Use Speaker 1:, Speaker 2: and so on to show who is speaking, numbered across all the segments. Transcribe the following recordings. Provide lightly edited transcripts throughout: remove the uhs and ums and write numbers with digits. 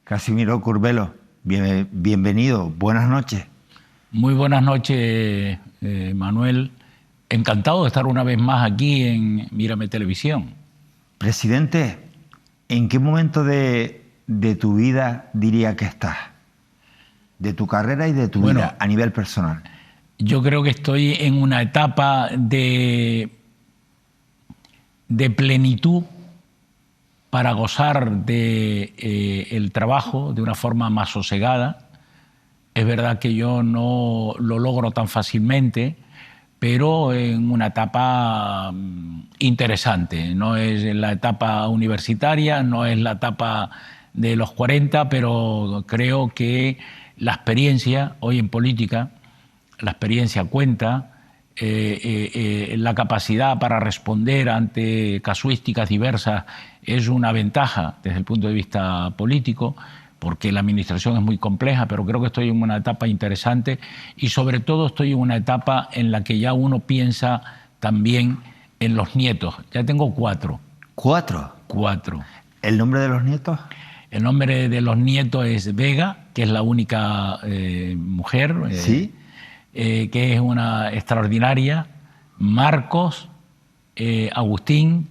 Speaker 1: Casimiro Curbelo, bienvenido, buenas noches.
Speaker 2: Muy buenas noches, Manuel. Encantado de estar una vez más aquí en Mírame Televisión.
Speaker 1: Presidente, ¿en qué momento de tu vida diría que estás? De tu carrera y de tu vida a nivel personal.
Speaker 2: Yo creo que estoy en una etapa de plenitud para gozar el trabajo de una forma más sosegada. Es verdad que yo no lo logro tan fácilmente, pero en una etapa interesante. No es la etapa universitaria, no es la etapa de los 40, pero creo que la experiencia, hoy en política, la experiencia cuenta, la capacidad para responder ante casuísticas diversas es una ventaja desde el punto de vista político, porque la administración es muy compleja, pero creo que estoy en una etapa interesante y sobre todo estoy en una etapa en la que ya uno piensa también en los nietos. Ya tengo 4.
Speaker 1: ¿4?
Speaker 2: 4.
Speaker 1: ¿El nombre de los nietos?
Speaker 2: El nombre de los nietos es Vega, que es la única mujer,
Speaker 1: ¿sí?
Speaker 2: Que es una extraordinaria, Marcos, Agustín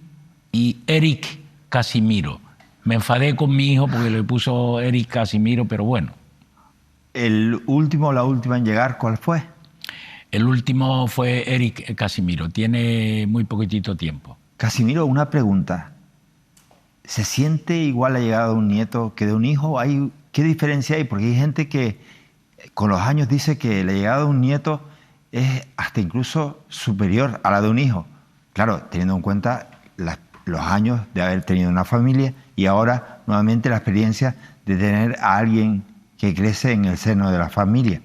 Speaker 2: y Eric Casimiro. Me enfadé con mi hijo porque le puso Eric Casimiro, pero bueno.
Speaker 1: ¿El último o la última en llegar cuál fue?
Speaker 2: El último fue Eric Casimiro, tiene muy poquitito tiempo.
Speaker 1: Casimiro, una pregunta. ¿Se siente igual la llegada de un nieto que de un hijo? ¿Qué diferencia hay? Porque hay gente que con los años dice que la llegada de un nieto es hasta incluso superior a la de un hijo. Claro, teniendo en cuenta los años de haber tenido una familia y ahora nuevamente la experiencia de tener a alguien que crece en el seno de la familia.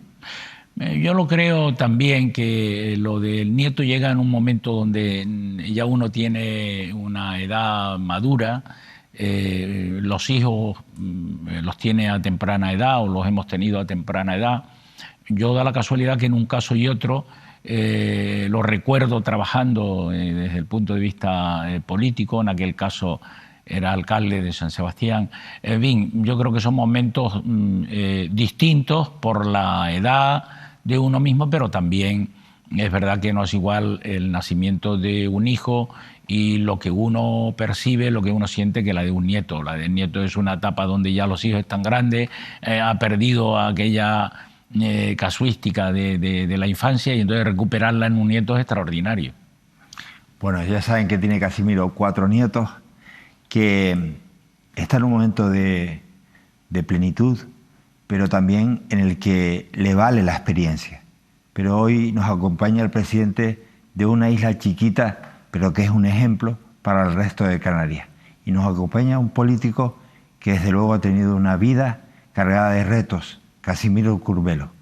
Speaker 2: Yo lo creo también que lo del nieto llega en un momento donde ya uno tiene una edad madura. Los hijos los tiene a temprana edad o los hemos tenido a temprana edad. Yo da la casualidad que en un caso y otro lo recuerdo trabajando desde el punto de vista político. En aquel caso era alcalde de San Sebastián. En fin, yo creo que son momentos distintos por la edad de uno mismo, pero también es verdad que no es igual el nacimiento de un hijo y lo que uno percibe, lo que uno siente que la de un nieto. La del nieto es una etapa donde ya los hijos están grandes, ha perdido aquella casuística de la infancia y entonces recuperarla en un nieto es extraordinario.
Speaker 1: Bueno, ya saben que tiene Casimiro 4 nietos, que está en un momento de plenitud, pero también en el que le vale la experiencia. Pero hoy nos acompaña el presidente de una isla chiquita, pero que es un ejemplo para el resto de Canarias. Y nos acompaña un político que desde luego ha tenido una vida cargada de retos, Casimiro Curbelo.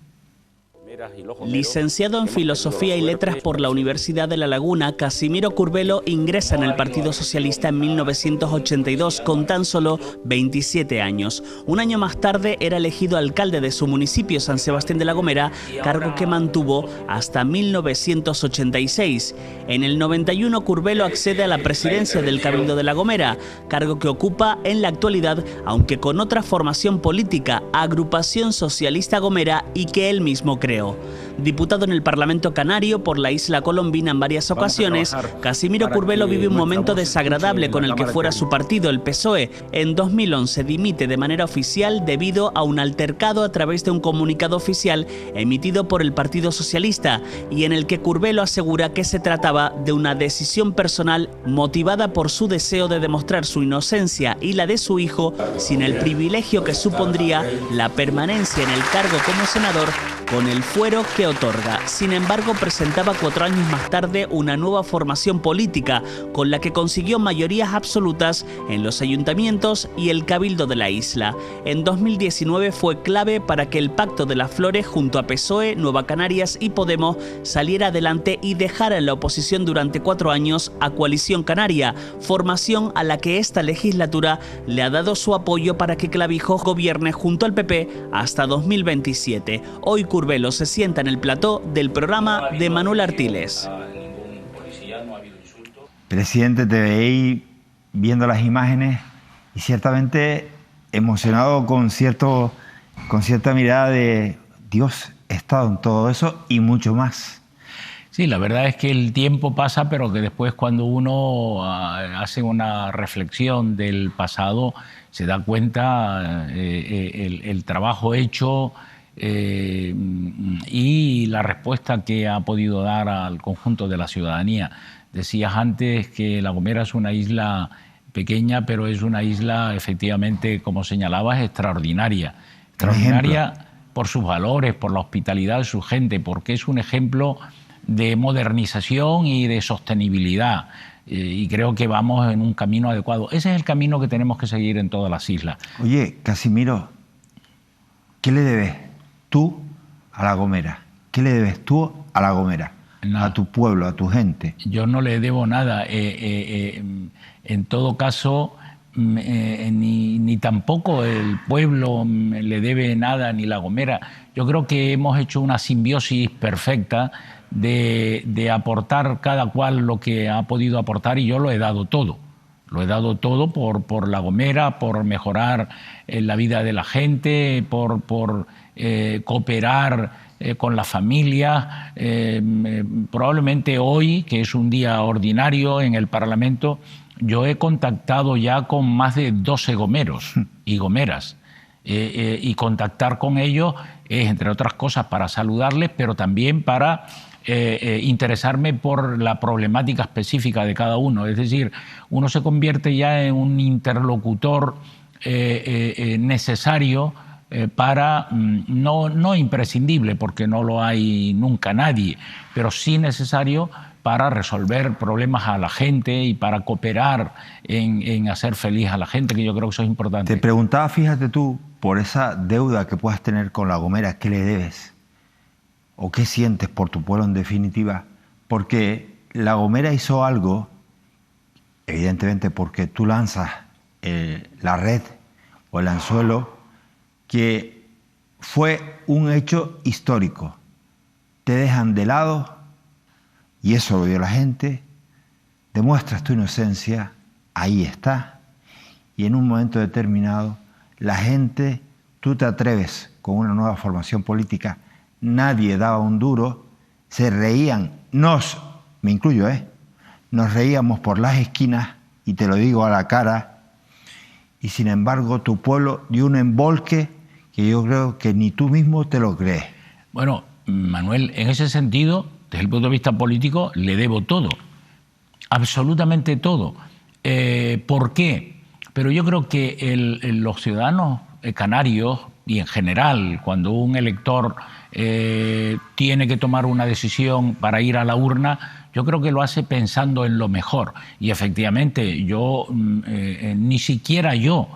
Speaker 3: Licenciado en Filosofía y Letras por la Universidad de La Laguna, Casimiro Curbelo ingresa en el Partido Socialista en 1982 con tan solo 27 años. Un año más tarde era elegido alcalde de su municipio, San Sebastián de la Gomera, cargo que mantuvo hasta 1986. En el 91 Curbelo accede a la presidencia del Cabildo de La Gomera, cargo que ocupa en la actualidad, aunque con otra formación política, Agrupación Socialista Gomera, y que él mismo creó. Diputado en el Parlamento Canario por la isla colombina en varias ocasiones, Casimiro Curbelo vive un momento desagradable con el que fuera su partido, el PSOE. En 2011 dimite de manera oficial debido a un altercado a través de un comunicado oficial emitido por el Partido Socialista y en el que Curbelo asegura que se trataba de una decisión personal motivada por su deseo de demostrar su inocencia y la de su hijo sin el privilegio que supondría la permanencia en el cargo como senador con el fuero que otorga. Sin embargo, presentaba 4 años más tarde una nueva formación política con la que consiguió mayorías absolutas en los ayuntamientos y el cabildo de la isla. En 2019 fue clave para que el Pacto de las Flores junto a PSOE, Nueva Canarias y Podemos saliera adelante y dejara en la oposición durante 4 años a Coalición Canaria, formación a la que esta legislatura le ha dado su apoyo para que Clavijo gobierne junto al PP hasta 2027. Hoy Curbelo se sienta en el plató del programa de Manuel Artiles.
Speaker 1: Presidente, te veis viendo las imágenes y ciertamente emocionado con cierta mirada de Dios, he estado en todo eso y mucho más.
Speaker 2: Sí, la verdad es que el tiempo pasa, pero que después cuando uno hace una reflexión del pasado, se da cuenta el trabajo hecho y la respuesta que ha podido dar al conjunto de la ciudadanía. Decías antes que La Gomera es una isla pequeña, pero es una isla, efectivamente, como señalabas, extraordinaria. Extraordinaria por sus valores, por la hospitalidad de su gente, porque es un ejemplo de modernización y de sostenibilidad. Y creo que vamos en un camino adecuado. Ese es el camino que tenemos que seguir en todas las islas.
Speaker 1: Oye, Casimiro, ¿qué le debes tú a La Gomera? ¿Qué le debes tú a La Gomera? Nada. A tu pueblo, a tu gente.
Speaker 2: Yo no le debo nada. En todo caso, ni tampoco el pueblo le debe nada ni La Gomera. Yo creo que hemos hecho una simbiosis perfecta de aportar cada cual lo que ha podido aportar, y yo lo he dado todo. Lo he dado todo por La Gomera, por mejorar la vida de la gente, por cooperar con la familia. Probablemente hoy, que es un día ordinario en el Parlamento, yo he contactado ya con más de 12 gomeros y gomeras. Y contactar con ellos es, entre otras cosas, para saludarles, pero también para interesarme por la problemática específica de cada uno. Es decir, uno se convierte ya en un interlocutor necesario para, no imprescindible, porque no lo hay nunca nadie, pero sí necesario para resolver problemas a la gente y para cooperar en hacer feliz a la gente, que yo creo que eso es importante.
Speaker 1: Te preguntaba, fíjate tú, por esa deuda que puedas tener con La Gomera, ¿qué le debes? ¿O qué sientes por tu pueblo en definitiva? Porque La Gomera hizo algo, evidentemente porque tú lanzas la red o el anzuelo, que fue un hecho histórico. Te dejan de lado, y eso lo vio la gente, demuestras tu inocencia, ahí está, y en un momento determinado, la gente, tú te atreves con una nueva formación política, nadie daba un duro, se reían, me incluyo, nos reíamos por las esquinas, y te lo digo a la cara, y sin embargo tu pueblo dio un embolque que yo creo que ni tú mismo te lo crees.
Speaker 2: Bueno, Manuel, en ese sentido, desde el punto de vista político, le debo todo, absolutamente todo. ¿Por qué? Pero yo creo que los ciudadanos canarios, y en general, cuando un elector tiene que tomar una decisión para ir a la urna, yo creo que lo hace pensando en lo mejor. Y efectivamente, ni siquiera yo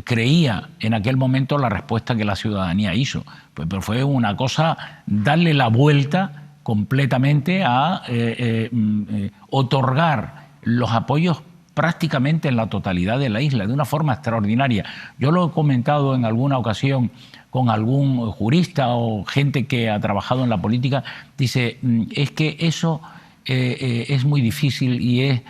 Speaker 2: creía en aquel momento la respuesta que la ciudadanía hizo. Pero fue una cosa, darle la vuelta completamente a otorgar los apoyos prácticamente en la totalidad de la isla, de una forma extraordinaria. Yo lo he comentado en alguna ocasión con algún jurista o gente que ha trabajado en la política, dice, es que eso es muy difícil y es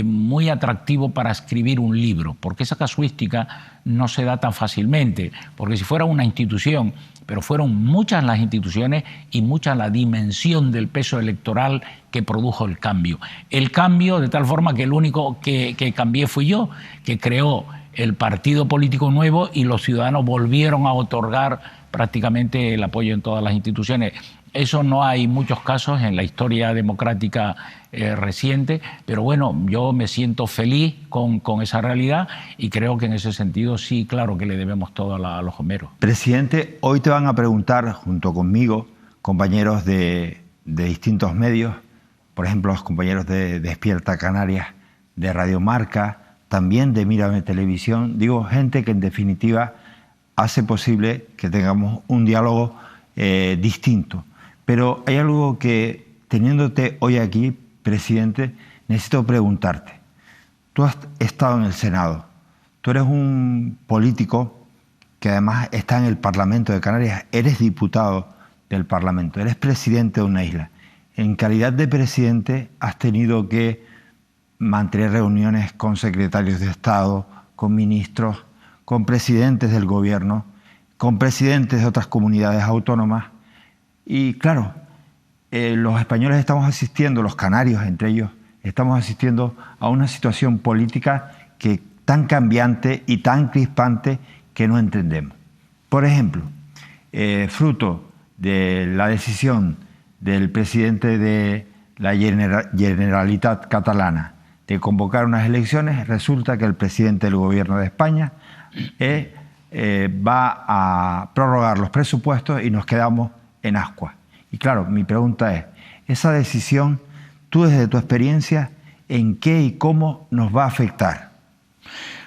Speaker 2: muy atractivo para escribir un libro, porque esa casuística no se da tan fácilmente, porque si fuera una institución, pero fueron muchas las instituciones y mucha la dimensión del peso electoral que produjo el cambio. El cambio de tal forma que el único que cambié fui yo, que creó el partido político nuevo y los ciudadanos volvieron a otorgar prácticamente el apoyo en todas las instituciones. Eso no hay muchos casos en la historia democrática reciente, pero bueno, yo me siento feliz con esa realidad y creo que en ese sentido sí, claro que le debemos todo a los gomeros.
Speaker 1: Presidente, hoy te van a preguntar, junto conmigo, compañeros de distintos medios, por ejemplo, los compañeros de Despierta Canarias, de Radio Marca, también de Mírame Televisión, digo, gente que en definitiva hace posible que tengamos un diálogo distinto. Pero hay algo que, teniéndote hoy aquí, presidente, necesito preguntarte. Tú has estado en el Senado, tú eres un político que además está en el Parlamento de Canarias, eres diputado del Parlamento, eres presidente de una isla. En calidad de presidente has tenido que mantener reuniones con secretarios de Estado, con ministros, con presidentes del gobierno, con presidentes de otras comunidades autónomas. Y claro, los españoles estamos asistiendo, los canarios entre ellos, estamos asistiendo a una situación política que tan cambiante y tan crispante que no entendemos. Por ejemplo, fruto de la decisión del presidente de la Generalitat catalana de convocar unas elecciones, resulta que el presidente del gobierno de España va a prorrogar los presupuestos y nos quedamos en ascuas. Y claro, mi pregunta es, esa decisión, tú desde tu experiencia, ¿en qué y cómo nos va a afectar?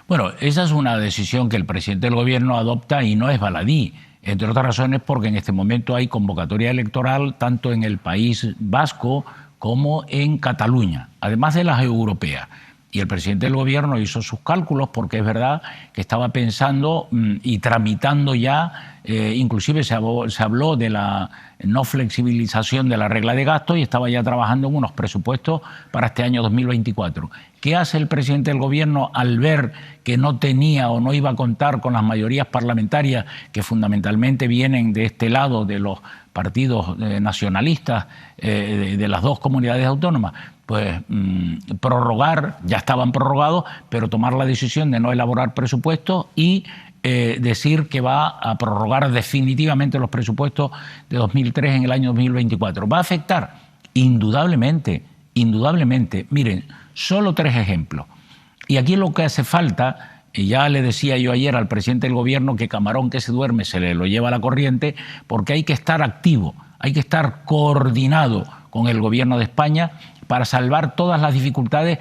Speaker 2: Bueno, esa es una decisión que el presidente del gobierno adopta y no es baladí, entre otras razones porque en este momento hay convocatoria electoral tanto en el País Vasco como en Cataluña, además de las europeas. Y el presidente del gobierno hizo sus cálculos porque es verdad que estaba pensando y tramitando ya, inclusive se habló de la no flexibilización de la regla de gasto y estaba ya trabajando en unos presupuestos para este año 2024. ¿Qué hace el presidente del gobierno al ver que no tenía o no iba a contar con las mayorías parlamentarias que fundamentalmente vienen de este lado de los partidos nacionalistas de las dos comunidades autónomas? Pues prorrogar, ya estaban prorrogados, pero tomar la decisión de no elaborar presupuestos y decir que va a prorrogar definitivamente los presupuestos de 2003 en el año 2024. ¿Va a afectar? Indudablemente, indudablemente. Miren, solo 3 ejemplos. Y aquí lo que hace falta, y ya le decía yo ayer al presidente del gobierno que camarón que se duerme se le lo lleva a la corriente, porque hay que estar activo, hay que estar coordinado con el gobierno de España para salvar todas las dificultades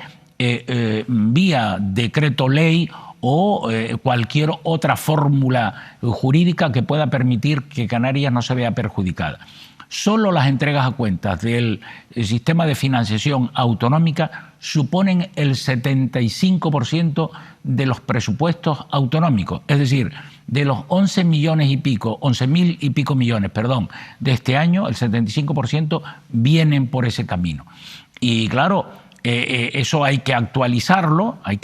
Speaker 2: vía decreto ley o cualquier otra fórmula jurídica que pueda permitir que Canarias no se vea perjudicada. Solo las entregas a cuentas del sistema de financiación autonómica suponen el 75% de los presupuestos autonómicos. Es decir, de los 11.000 y pico millones, de este año, el 75% vienen por ese camino. Y claro, eso hay que actualizarlo, hay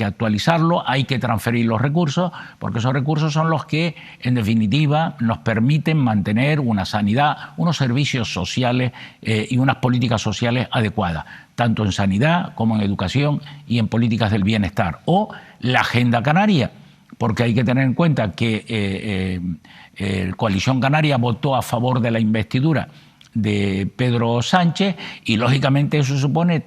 Speaker 2: que transferir los recursos, porque esos recursos son los que, en definitiva, nos permiten mantener una sanidad, unos servicios sociales y unas políticas sociales adecuadas, tanto en sanidad como en educación y en políticas del bienestar. O la Agenda Canaria, porque hay que tener en cuenta que Coalición Canaria votó a favor de la investidura de Pedro Sánchez y lógicamente eso supone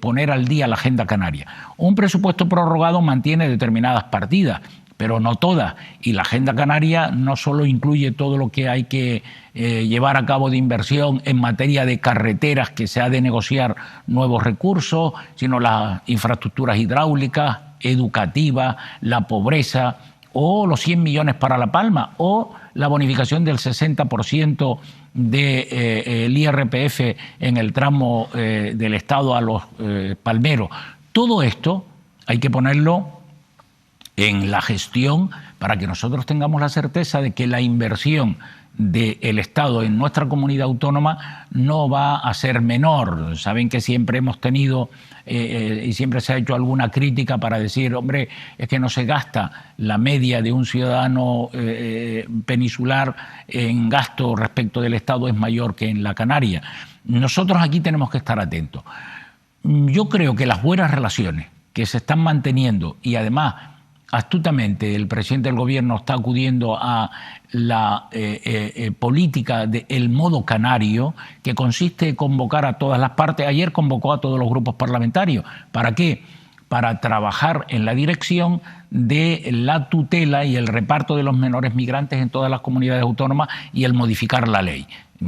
Speaker 2: poner al día la Agenda Canaria. Un presupuesto prorrogado mantiene determinadas partidas, pero no todas, y la Agenda Canaria no solo incluye todo lo que hay que llevar a cabo de inversión en materia de carreteras, que se ha de negociar nuevos recursos, sino las infraestructuras hidráulicas, educativas, la pobreza, o los 100 millones para La Palma, o la bonificación del 60% del IRPF en el tramo del Estado a los palmeros. Todo esto hay que ponerlo en la gestión para que nosotros tengamos la certeza de que la inversión del Estado en nuestra comunidad autónoma no va a ser menor. Saben que siempre hemos tenido y siempre se ha hecho alguna crítica para decir, hombre, es que no se gasta la media de un ciudadano peninsular en gasto respecto del Estado es mayor que en la Canaria. Nosotros aquí tenemos que estar atentos. Yo creo que las buenas relaciones que se están manteniendo y además astutamente el presidente del gobierno está acudiendo a la política del modo canario, que consiste en convocar a todas las partes. Ayer convocó a todos los grupos parlamentarios. ¿Para qué? Para trabajar en la dirección de la tutela y el reparto de los menores migrantes en todas las comunidades autónomas y el modificar la ley.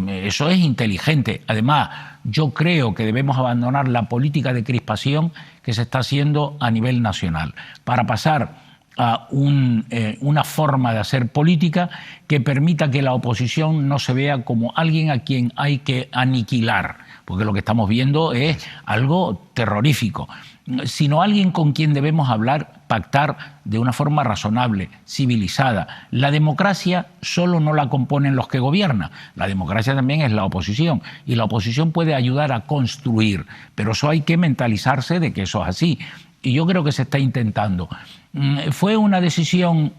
Speaker 2: Eso es inteligente. Además, yo creo que debemos abandonar la política de crispación que se está haciendo a nivel nacional para pasar a una forma de hacer política que permita que la oposición no se vea como alguien a quien hay que aniquilar, porque lo que estamos viendo es algo terrorífico, sino alguien con quien debemos hablar, pactar de una forma razonable, civilizada. La democracia solo no la componen los que gobiernan, la democracia también es la oposición, y la oposición puede ayudar a construir, pero eso hay que mentalizarse de que eso es así, y yo creo que se está intentando. Fue una decisión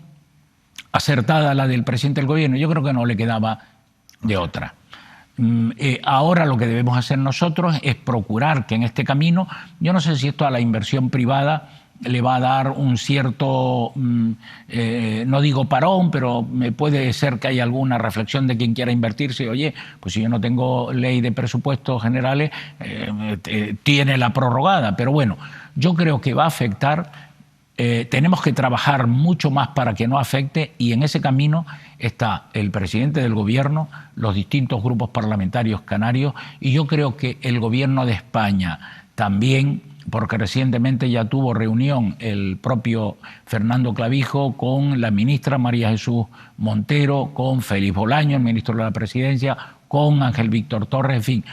Speaker 2: acertada la del presidente del gobierno. Yo creo que no le quedaba de otra. Ahora lo que debemos hacer nosotros es procurar que en este camino, yo no sé si esto a la inversión privada le va a dar un cierto, no digo parón, pero puede ser que haya alguna reflexión de quien quiera invertirse. Oye, pues si yo no tengo ley de presupuestos generales, tiene la prorrogada. Pero bueno, yo creo que va a afectar. Tenemos que trabajar mucho más para que no afecte, y en ese camino está el presidente del gobierno, los distintos grupos parlamentarios canarios, y yo creo que el gobierno de España también, porque recientemente ya tuvo reunión el propio Fernando Clavijo con la ministra María Jesús Montero, con Félix Bolaño, el ministro de la Presidencia, con Ángel Víctor Torres. En fin,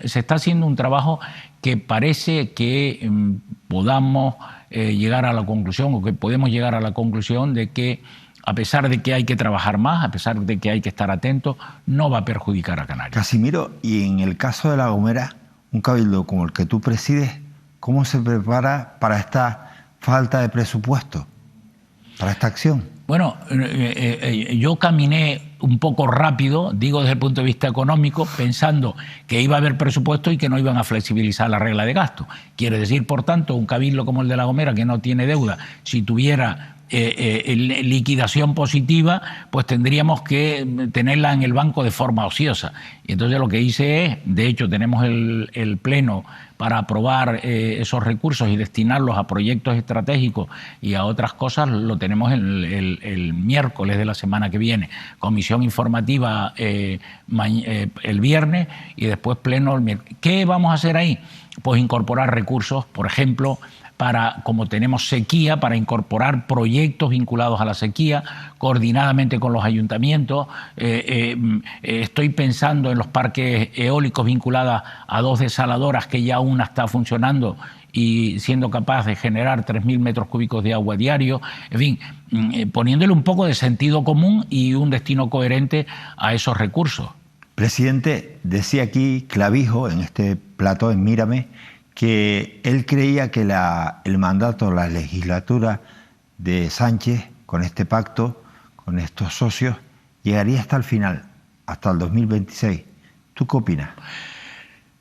Speaker 2: se está haciendo un trabajo que parece que podamos llegar a la conclusión, o que podemos llegar a la conclusión de que, a pesar de que hay que trabajar más, a pesar de que hay que estar atentos, no va a perjudicar a Canarias.
Speaker 1: Casimiro, y en el caso de La Gomera, un cabildo como el que tú presides, ¿cómo se prepara para esta falta de presupuesto, para esta acción?
Speaker 2: Bueno, yo caminé un poco rápido, digo desde el punto de vista económico, pensando que iba a haber presupuesto y que no iban a flexibilizar la regla de gasto. Quiere decir, por tanto, un cabildo como el de La Gomera, que no tiene deuda, si tuviera liquidación positiva, pues tendríamos que tenerla en el banco de forma ociosa. Y entonces lo que hice es, de hecho tenemos el pleno para aprobar esos recursos y destinarlos a proyectos estratégicos y a otras cosas, lo tenemos el miércoles de la semana que viene, comisión informativa el viernes y después pleno el miércoles. ¿Qué vamos a hacer ahí? Pues incorporar recursos, por ejemplo, para, como tenemos sequía, para incorporar proyectos vinculados a la sequía, coordinadamente con los ayuntamientos. Estoy pensando en los parques eólicos vinculados a 2 desaladoras, que ya una está funcionando y siendo capaz de generar 3.000 metros cúbicos de agua diario. En fin, poniéndole un poco de sentido común y un destino coherente a esos recursos.
Speaker 1: Presidente, decía aquí Clavijo, en este plató en Mírame, que él creía que el mandato, la legislatura de Sánchez, con este pacto, con estos socios, llegaría hasta el final, hasta el 2026. ¿Tú qué opinas?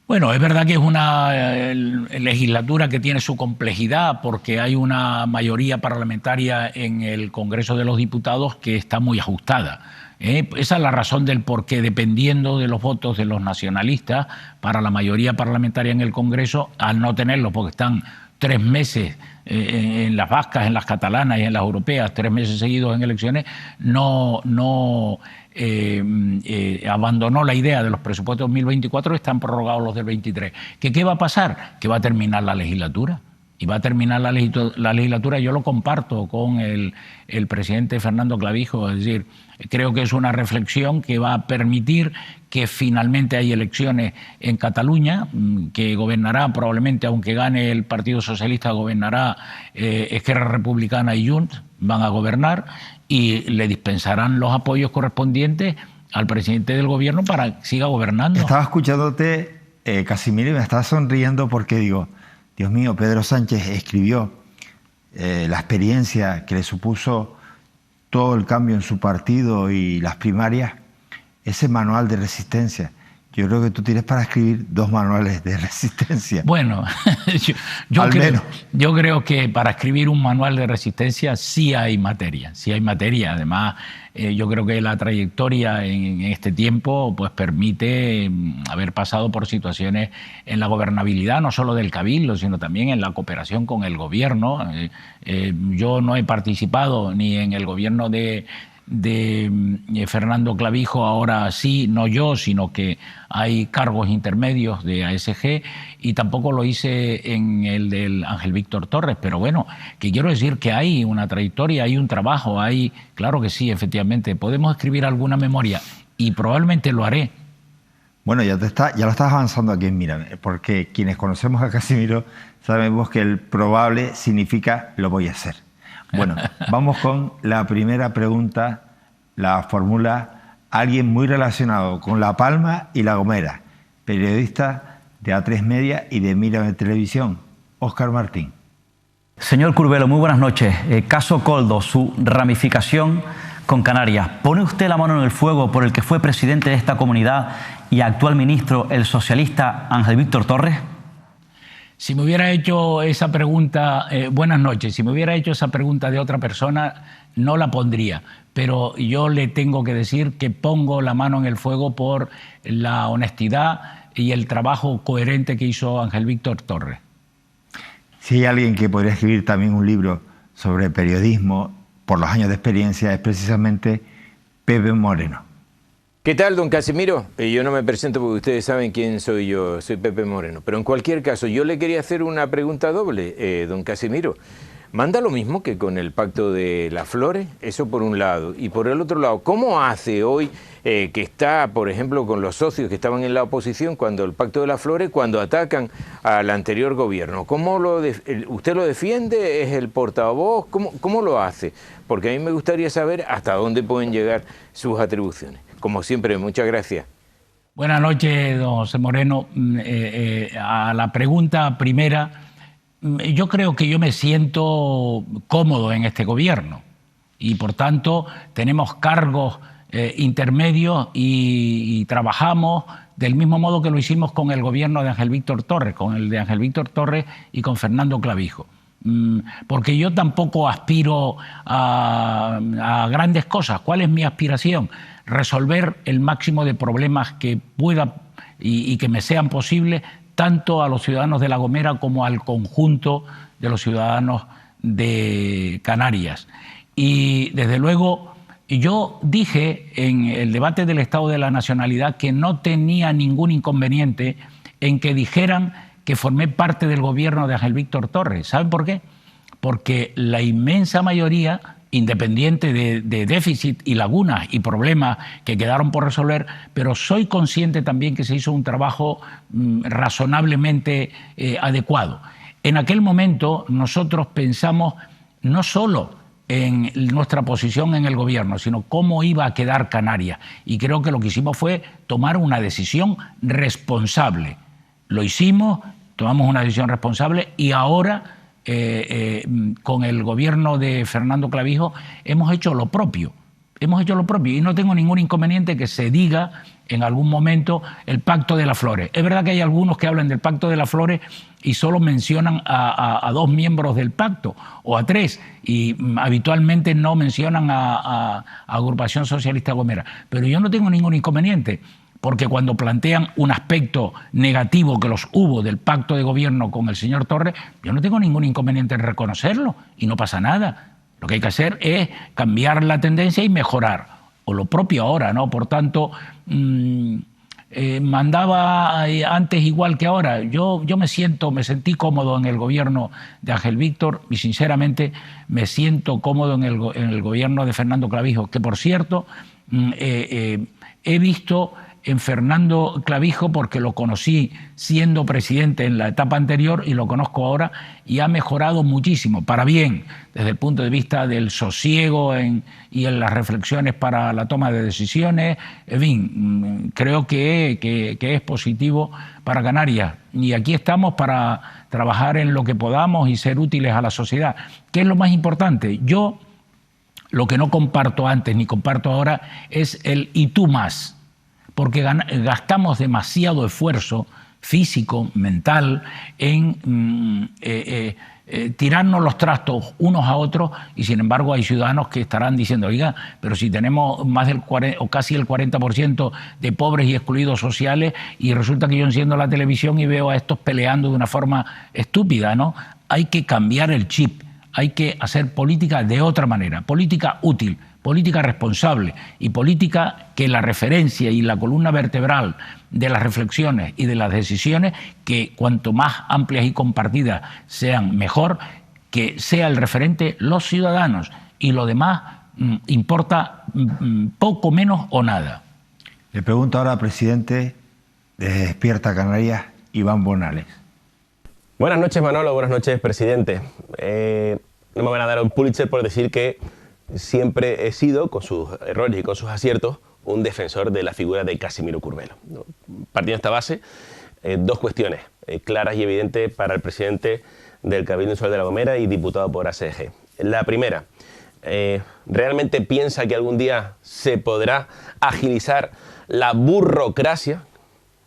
Speaker 2: Bueno, es verdad que es una legislatura que tiene su complejidad, porque hay una mayoría parlamentaria en el Congreso de los Diputados que está muy ajustada. Esa es la razón del por qué, dependiendo de los votos de los nacionalistas, para la mayoría parlamentaria en el Congreso, al no tenerlos, porque están 3 meses en las vascas, en las catalanas y en las europeas, 3 meses seguidos en elecciones, abandonó la idea de los presupuestos 2024, están prorrogados los del 23. ¿Qué va a pasar? Que va a terminar la legislatura. Y va a terminar la legislatura, yo lo comparto con el presidente Fernando Clavijo, es decir, creo que es una reflexión que va a permitir que finalmente hay elecciones en Cataluña, que gobernará probablemente, aunque gane el Partido Socialista, gobernará Esquerra Republicana y Junts, van a gobernar y le dispensarán los apoyos correspondientes al presidente del gobierno para que siga gobernando.
Speaker 1: Estaba escuchándote, Casimiro, y me estaba sonriendo porque digo, Dios mío, Pedro Sánchez escribió la experiencia que le supuso todo el cambio en su partido y las primarias, ese manual de resistencia. Yo creo que tú tienes para escribir 2 manuales de resistencia.
Speaker 2: Bueno, yo creo que para escribir un manual de resistencia sí hay materia. Además, yo creo que la trayectoria en este tiempo pues permite haber pasado por situaciones en la gobernabilidad, no solo del Cabildo, sino también en la cooperación con el gobierno. Yo no he participado ni en el gobierno de Fernando Clavijo, ahora sí, no yo, sino que hay cargos intermedios de ASG, y tampoco lo hice en el del Ángel Víctor Torres, pero bueno, que quiero decir que hay una trayectoria, hay un trabajo, claro que sí, efectivamente, podemos escribir alguna memoria y probablemente lo haré.
Speaker 1: Bueno, ya lo estás avanzando aquí en Mírame, porque quienes conocemos a Casimiro sabemos que el probable significa lo voy a hacer. Bueno, vamos con la primera pregunta, la formula alguien muy relacionado con La Palma y La Gomera, periodista de A3 Media y de Mírame Televisión, Óscar Martín.
Speaker 4: Señor Curbelo, muy buenas noches. Caso Koldo, su ramificación con Canarias. ¿Pone usted la mano en el fuego por el que fue presidente de esta comunidad y actual ministro, el socialista Ángel Víctor Torres?
Speaker 2: Si me hubiera hecho esa pregunta, buenas noches, si me hubiera hecho esa pregunta de otra persona, no la pondría. Pero yo le tengo que decir que pongo la mano en el fuego por la honestidad y el trabajo coherente que hizo Ángel Víctor Torres.
Speaker 1: Si hay alguien que podría escribir también un libro sobre periodismo por los años de experiencia, es precisamente Pepe Moreno.
Speaker 5: ¿Qué tal, don Casimiro? Yo no me presento porque ustedes saben quién soy yo, soy Pepe Moreno. Pero en cualquier caso, yo le quería hacer una pregunta doble, don Casimiro. ¿Manda lo mismo que con el Pacto de las Flores? Eso por un lado. Y por el otro lado, ¿cómo hace hoy que está, por ejemplo, con los socios que estaban en la oposición cuando el Pacto de las Flores, cuando atacan al anterior gobierno? ¿Cómo usted lo defiende? ¿Es el portavoz? ¿Cómo lo hace? Porque a mí me gustaría saber hasta dónde pueden llegar sus atribuciones. Como siempre, muchas gracias.
Speaker 2: Buenas noches, don José Moreno. A la pregunta primera, yo creo que yo me siento cómodo en este gobierno y, por tanto, tenemos cargos intermedios y trabajamos del mismo modo que lo hicimos con el gobierno de Ángel Víctor Torres, con el de Ángel Víctor Torres y con Fernando Clavijo. Porque yo tampoco aspiro a grandes cosas. ¿Cuál es mi aspiración? Resolver el máximo de problemas que pueda y que me sean posibles, tanto a los ciudadanos de La Gomera como al conjunto de los ciudadanos de Canarias. Y desde luego yo dije en el debate del Estado de la Nacionalidad que no tenía ningún inconveniente en que dijeran que formé parte del gobierno de Ángel Víctor Torres. ¿Saben por qué? Porque la inmensa mayoría, independiente de déficit y lagunas y problemas que quedaron por resolver, pero soy consciente también que se hizo un trabajo razonablemente adecuado. En aquel momento nosotros pensamos no solo en nuestra posición en el gobierno, sino cómo iba a quedar Canarias. Y creo que lo que hicimos fue tomar una decisión responsable. Lo hicimos, tomamos una decisión responsable y ahora con el gobierno de Fernando Clavijo hemos hecho lo propio. Hemos hecho lo propio y no tengo ningún inconveniente que se diga en algún momento el Pacto de las Flores. Es verdad que hay algunos que hablan del Pacto de las Flores y solo mencionan a dos miembros del pacto o a tres y habitualmente no mencionan a Agrupación Socialista Gomera. Pero yo no tengo ningún inconveniente, porque cuando plantean un aspecto negativo que los hubo del pacto de gobierno con el señor Torres, yo no tengo ningún inconveniente en reconocerlo y no pasa nada. Lo que hay que hacer es cambiar la tendencia y mejorar, o lo propio ahora, ¿no? Por tanto, mandaba antes igual que ahora. Yo me sentí cómodo en el gobierno de Ángel Víctor y sinceramente me siento cómodo en el gobierno de Fernando Clavijo, que por cierto he visto en Fernando Clavijo, porque lo conocí siendo presidente en la etapa anterior y lo conozco ahora, y ha mejorado muchísimo, para bien, desde el punto de vista del sosiego y en las reflexiones para la toma de decisiones. En fin, creo que es positivo para Canarias. Y aquí estamos para trabajar en lo que podamos y ser útiles a la sociedad. ¿Qué es lo más importante? Yo lo que no comparto antes ni comparto ahora es el "y tú más", porque gastamos demasiado esfuerzo físico, mental, en tirarnos los trastos unos a otros, y sin embargo hay ciudadanos que estarán diciendo, oiga, pero si tenemos más del 40, o casi el 40% de pobres y excluidos sociales, y resulta que yo enciendo la televisión y veo a estos peleando de una forma estúpida, ¿no? Hay que cambiar el chip, hay que hacer política de otra manera, política útil, política responsable y política que la referencia y la columna vertebral de las reflexiones y de las decisiones, que cuanto más amplias y compartidas sean mejor, que sea el referente los ciudadanos, y lo demás importa poco menos o nada.
Speaker 1: Le pregunto ahora al presidente de Despierta Canarias, Iván Bonales.
Speaker 6: Buenas noches, Manolo. Buenas noches, presidente. No me van a dar un Pulitzer por decir que siempre he sido, con sus errores y con sus aciertos, un defensor de la figura de Casimiro Curbelo. Partiendo de esta base, dos cuestiones claras y evidentes para el presidente del Cabildo Insular de La Gomera y diputado por ACG. La primera, ¿realmente piensa que algún día se podrá agilizar la burocracia?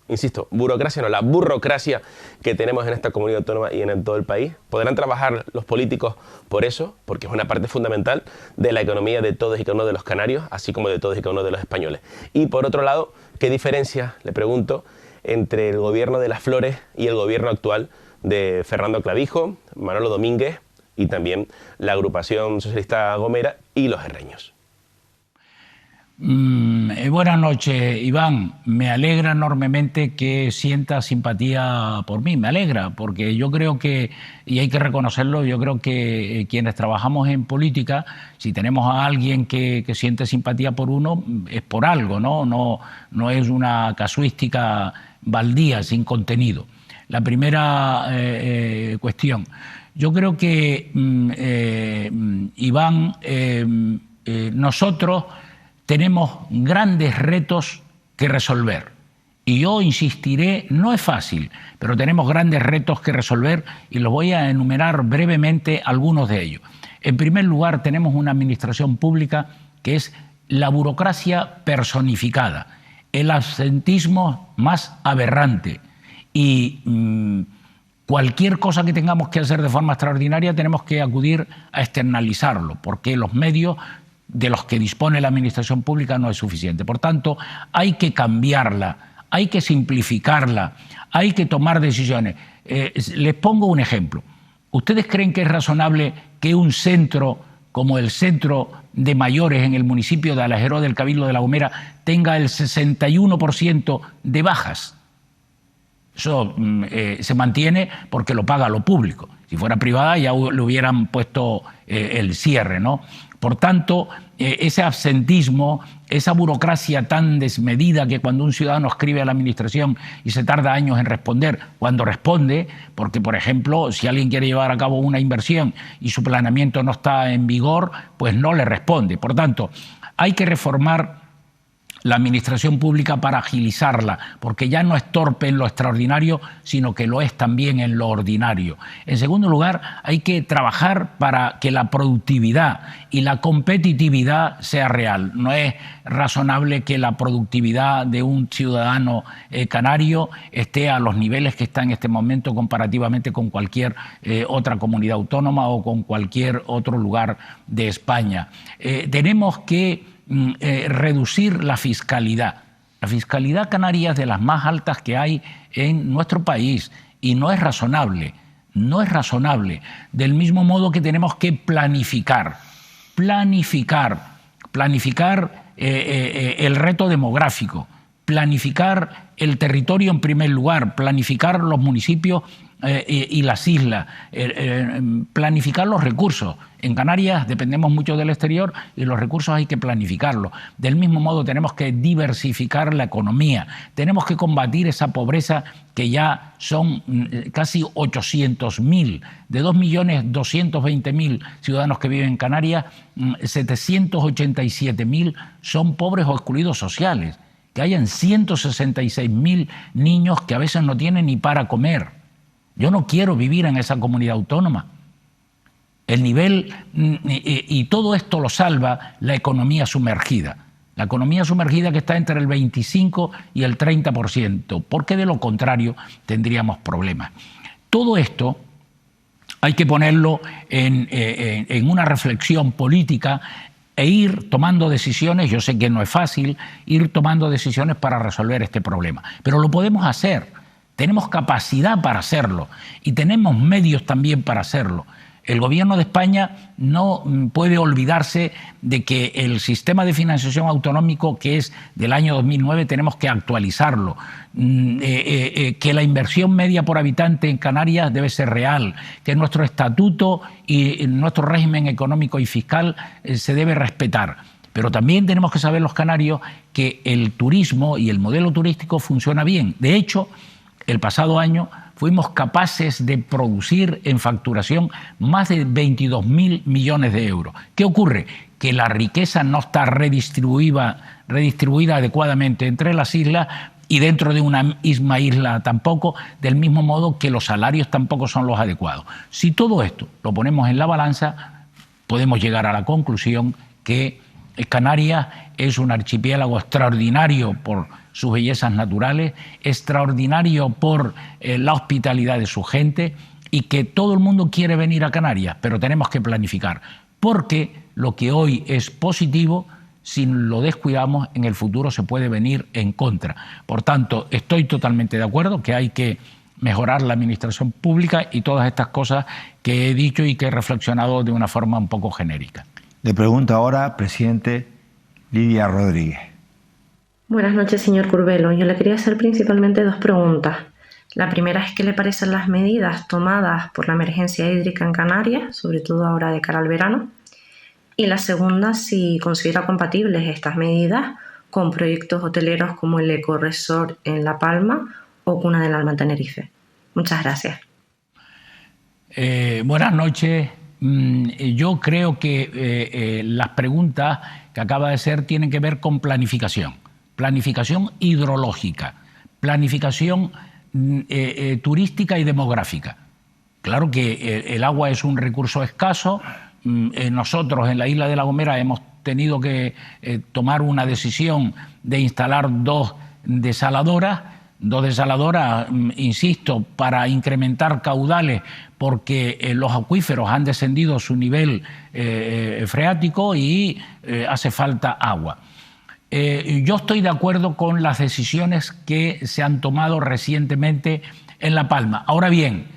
Speaker 6: Insisto, burocracia no, la burocracia que tenemos en esta comunidad autónoma y en todo el país. ¿Podrán trabajar los políticos por eso? Porque es una parte fundamental de la economía de todos y cada uno de los canarios, así como de todos y cada uno de los españoles. Y por otro lado, ¿qué diferencia, le pregunto, entre el gobierno de Las Flores y el gobierno actual de Fernando Clavijo, Manolo Domínguez y también la agrupación socialista Gomera y los herreños?
Speaker 2: Buenas noches, Iván. Me alegra enormemente que sienta simpatía por mí. Me alegra, porque yo creo que, y hay que reconocerlo, yo creo que quienes trabajamos en política, si tenemos a alguien que siente simpatía por uno, es por algo, no es una casuística baldía, sin contenido. La primera cuestión. Yo creo que, Iván, nosotros tenemos grandes retos que resolver. Y yo insistiré, no es fácil, pero tenemos grandes retos que resolver y los voy a enumerar brevemente algunos de ellos. En primer lugar, tenemos una administración pública que es la burocracia personificada, el absentismo más aberrante y cualquier cosa que tengamos que hacer de forma extraordinaria tenemos que acudir a externalizarlo, porque los medios de los que dispone la administración pública no es suficiente. Por tanto, hay que cambiarla, hay que simplificarla, hay que tomar decisiones. Les pongo un ejemplo. ¿Ustedes creen que es razonable que un centro como el Centro de Mayores en el municipio de Alajeró del Cabildo de La Gomera tenga el 61% de bajas? Eso se mantiene porque lo paga lo público. Si fuera privada ya le hubieran puesto el cierre, ¿no? Por tanto, ese absentismo, esa burocracia tan desmedida que cuando un ciudadano escribe a la administración y se tarda años en responder, cuando responde, porque por ejemplo, si alguien quiere llevar a cabo una inversión y su planeamiento no está en vigor, pues no le responde. Por tanto, hay que reformar la administración pública para agilizarla, porque ya no es torpe en lo extraordinario, sino que lo es también en lo ordinario. En segundo lugar, hay que trabajar para que la productividad y la competitividad sea real. No es razonable que la productividad de un ciudadano canario esté a los niveles que está en este momento comparativamente con cualquier otra comunidad autónoma o con cualquier otro lugar de España. Tenemos que reducir la fiscalidad. La fiscalidad canaria es de las más altas que hay en nuestro país y no es razonable, no es razonable. Del mismo modo que tenemos que planificar el reto demográfico, planificar el territorio en primer lugar, planificar los municipios y las islas, planificar los recursos. En Canarias dependemos mucho del exterior y los recursos hay que planificarlos. Del mismo modo tenemos que diversificar la economía, tenemos que combatir esa pobreza que ya son casi 800.000, de 2.220.000 ciudadanos que viven en Canarias, 787.000 son pobres o excluidos sociales, que hayan 166.000 niños que a veces no tienen ni para comer. Yo no quiero vivir en esa comunidad autónoma. El nivel, y todo esto lo salva la economía sumergida. La economía sumergida que está entre el 25 y el 30%, porque de lo contrario tendríamos problemas. Todo esto hay que ponerlo en una reflexión política e ir tomando decisiones. Yo sé que no es fácil ir tomando decisiones para resolver este problema, pero lo podemos hacer. Tenemos capacidad para hacerlo y tenemos medios también para hacerlo. El Gobierno de España no puede olvidarse de que el sistema de financiación autonómico, que es del año 2009, tenemos que actualizarlo, que la inversión media por habitante en Canarias debe ser real, que nuestro estatuto y nuestro régimen económico y fiscal se debe respetar. Pero también tenemos que saber los canarios que el turismo y el modelo turístico funciona bien. De hecho, el pasado año fuimos capaces de producir en facturación más de 22.000 millones de euros. ¿Qué ocurre? Que la riqueza no está redistribuida adecuadamente entre las islas y dentro de una misma isla tampoco, del mismo modo que los salarios tampoco son los adecuados. Si todo esto lo ponemos en la balanza, podemos llegar a la conclusión que Canarias es un archipiélago extraordinario por sus bellezas naturales, extraordinario por la hospitalidad de su gente, y que todo el mundo quiere venir a Canarias, pero tenemos que planificar, porque lo que hoy es positivo, si lo descuidamos, en el futuro se puede venir en contra. Por tanto, estoy totalmente de acuerdo que hay que mejorar la administración pública y todas estas cosas que he dicho y que he reflexionado de una forma un poco genérica.
Speaker 1: Le pregunto ahora, presidente, Lidia Rodríguez.
Speaker 7: Buenas noches, señor Curbelo. Yo le quería hacer principalmente dos preguntas. La primera es qué le parecen las medidas tomadas por la emergencia hídrica en Canarias, sobre todo ahora de cara al verano. Y la segunda, si considera compatibles estas medidas con proyectos hoteleros como el Eco Resort en La Palma o Cuna del Alma en Tenerife. Muchas gracias.
Speaker 2: Buenas noches. Yo creo que las preguntas que acaba de hacer tienen que ver con planificación hidrológica, planificación turística y demográfica. Claro que el agua es un recurso escaso. Nosotros en la isla de La Gomera hemos tenido que tomar una decisión de instalar dos desaladoras, insisto, para incrementar caudales, porque los acuíferos han descendido su nivel freático y hace falta agua. Yo estoy de acuerdo con las decisiones que se han tomado recientemente en La Palma. Ahora bien,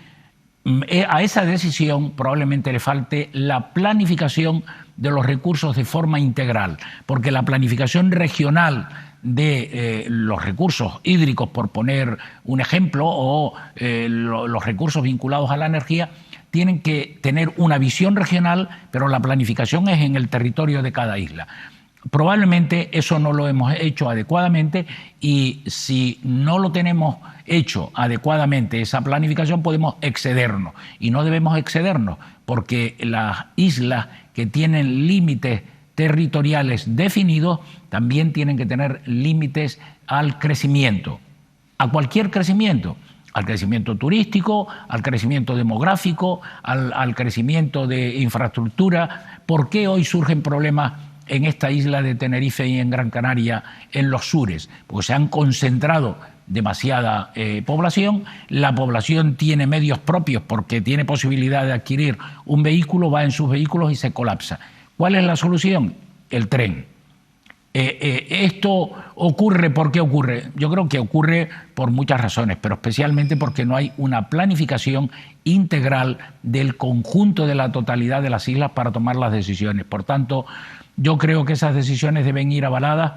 Speaker 2: a esa decisión probablemente le falte la planificación de los recursos de forma integral, porque la planificación regional de los recursos hídricos, por poner un ejemplo, o los recursos vinculados a la energía, tienen que tener una visión regional, pero la planificación es en el territorio de cada isla. Probablemente eso no lo hemos hecho adecuadamente, y si no lo tenemos hecho adecuadamente esa planificación, podemos excedernos, y no debemos excedernos, porque las islas que tienen límites territoriales definidos también tienen que tener límites al crecimiento, a cualquier crecimiento, al crecimiento turístico, al crecimiento demográfico, al crecimiento de infraestructura. ¿Por qué hoy surgen problemas en esta isla de Tenerife y en Gran Canaria, en los sures? Porque se han concentrado demasiada población, la población tiene medios propios porque tiene posibilidad de adquirir un vehículo, va en sus vehículos y se colapsa. ¿Cuál es la solución? El tren. ¿Esto ocurre? ¿Por qué ocurre? Yo creo que ocurre por muchas razones, pero especialmente porque no hay una planificación integral del conjunto de la totalidad de las islas para tomar las decisiones. Por tanto, yo creo que esas decisiones deben ir avaladas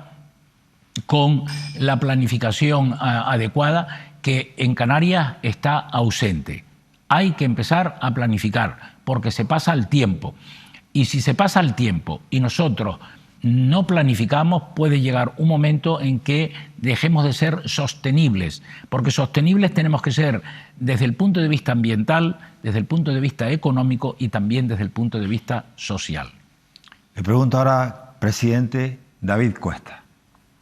Speaker 2: con la planificación adecuada, que en Canarias está ausente. Hay que empezar a planificar, porque se pasa el tiempo. Y si se pasa el tiempo y nosotros no planificamos, puede llegar un momento en que dejemos de ser sostenibles, porque sostenibles tenemos que ser desde el punto de vista ambiental, desde el punto de vista económico y también desde el punto de vista social.
Speaker 1: Le pregunto ahora, presidente David Cuesta.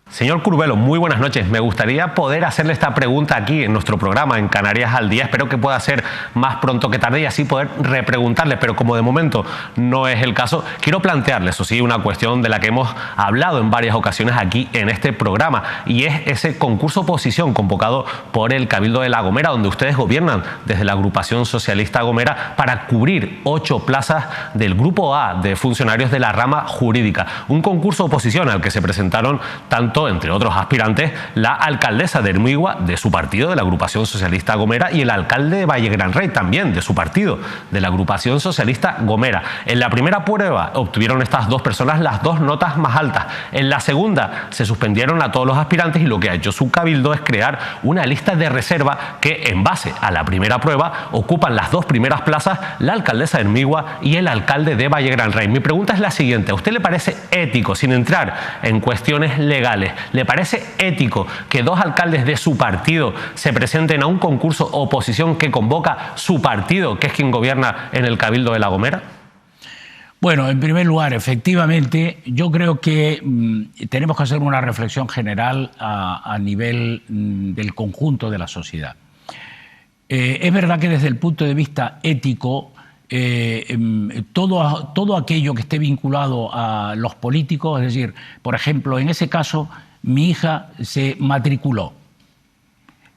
Speaker 6: Señor Curbelo, muy buenas noches. Me gustaría poder hacerle esta pregunta aquí en nuestro programa, en Canarias al Día. Espero que pueda ser más pronto que tarde y así poder repreguntarle, pero como de momento no es el caso, quiero plantearle, eso sí, una cuestión de la que hemos hablado en varias ocasiones aquí en este programa, y es ese concurso oposición convocado por el Cabildo de La Gomera, donde ustedes gobiernan desde la agrupación socialista Gomera, para cubrir 8 plazas del Grupo A de funcionarios de la rama jurídica. Un concurso oposición al que se presentaron tanto, entre otros aspirantes, la alcaldesa de Hermigua, de su partido, de la agrupación socialista Gomera, y el alcalde de Valle Gran Rey, también de su partido, de la agrupación socialista Gomera. En la primera prueba obtuvieron estas dos personas las 2 notas más altas. En la segunda se suspendieron a todos los aspirantes, y lo que ha hecho su cabildo es crear una lista de reserva que, en base a la primera prueba, ocupan las 2 primeras plazas la alcaldesa de Hermigua y el alcalde de Valle Gran Rey. Mi pregunta es la siguiente: ¿a usted le parece ético, sin entrar en cuestiones legales, le parece ético que 2 alcaldes de su partido se presenten a un concurso oposición que convoca su partido, que es quien gobierna en el Cabildo de La Gomera?
Speaker 2: Bueno, en primer lugar, efectivamente, yo creo que tenemos que hacer una reflexión general a nivel del conjunto de la sociedad. Es verdad que desde el punto de vista ético todo aquello que esté vinculado a los políticos, es decir, por ejemplo, en ese caso, mi hija se matriculó.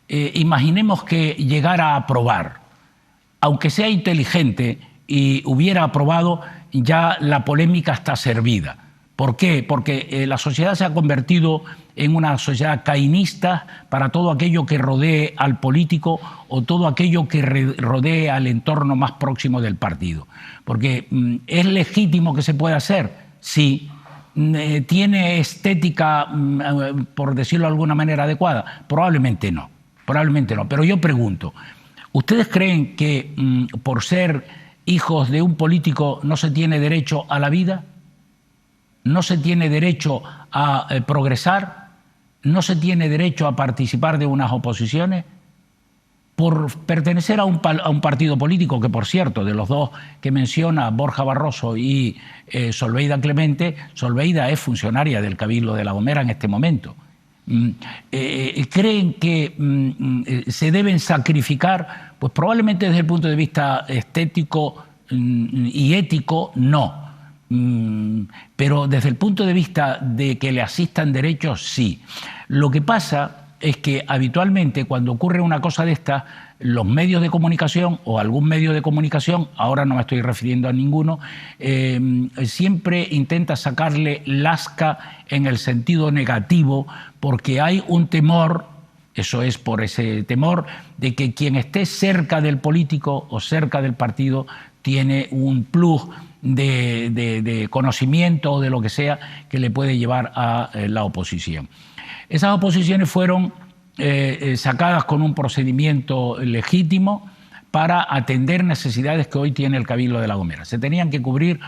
Speaker 2: Imaginemos que llegara a aprobar, aunque sea inteligente y hubiera aprobado, ya la polémica está servida. ¿Por qué? Porque la sociedad se ha convertido en una sociedad cainista para todo aquello que rodee al político o todo aquello que rodee al entorno más próximo del partido. Porque ¿es legítimo que se pueda hacer? Sí. ¿Tiene estética, por decirlo de alguna manera, adecuada? Probablemente no. Probablemente no. Pero yo pregunto, ¿ustedes creen que por ser hijos de un político no se tiene derecho a la vida? ¿No se tiene derecho a progresar? ¿No se tiene derecho a participar de unas oposiciones? Por pertenecer a un partido político, que por cierto, de los dos que menciona, Borja Barroso y Solveida Clemente, Solveida es funcionaria del Cabildo de La Gomera en este momento. ¿Creen que se deben sacrificar? Pues probablemente desde el punto de vista estético y ético, no. Pero desde el punto de vista de que le asistan derechos, sí. Lo que pasa es que habitualmente cuando ocurre una cosa de esta, los medios de comunicación o algún medio de comunicación, ahora no me estoy refiriendo a ninguno, siempre intenta sacarle lasca en el sentido negativo porque hay un temor, eso es por ese temor, de que quien esté cerca del político o cerca del partido tiene un plus de conocimiento o de lo que sea que le puede llevar a la oposición. Esas oposiciones fueron sacadas con un procedimiento legítimo para atender necesidades que hoy tiene el Cabildo de La Gomera. Se tenían que cubrir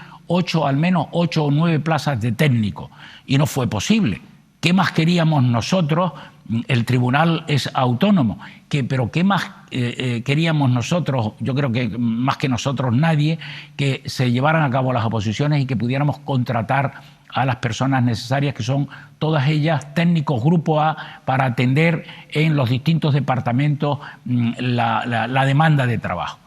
Speaker 2: al menos 8 o 9 plazas de técnico y no fue posible. ¿Qué más queríamos nosotros? El tribunal es autónomo, pero ¿qué más queríamos nosotros? Yo creo que más que nosotros nadie, que se llevaran a cabo las oposiciones y que pudiéramos contratar a las personas necesarias, que son todas ellas técnicos Grupo A, para atender en los distintos departamentos la demanda de trabajo.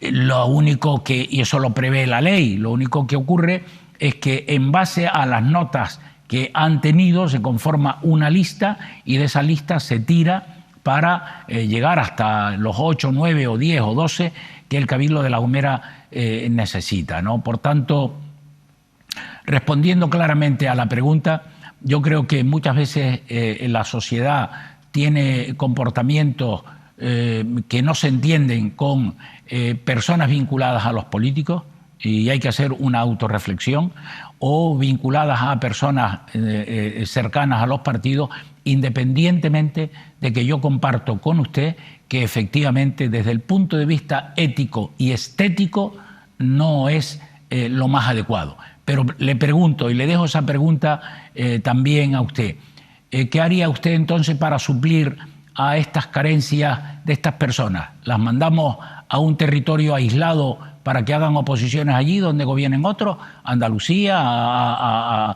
Speaker 2: Lo único que, y eso lo prevé la ley, lo único que ocurre es que en base a las notas que han tenido se conforma una lista y de esa lista se tira para llegar hasta los 8, 9 o 10 o 12 que el Cabildo de La Gomera necesita, ¿no? Por tanto, respondiendo claramente a la pregunta, yo creo que muchas veces la sociedad tiene comportamientos que no se entienden con personas vinculadas a los políticos y hay que hacer una autorreflexión, o vinculadas a personas cercanas a los partidos, independientemente de que yo comparto con usted que efectivamente desde el punto de vista ético y estético no es lo más adecuado. Pero le pregunto, y le dejo esa pregunta también a usted, ¿qué haría usted entonces para suplir a estas carencias de estas personas? ¿Las mandamos a un territorio aislado para que hagan oposiciones allí donde gobiernen otros? ¿Andalucía, a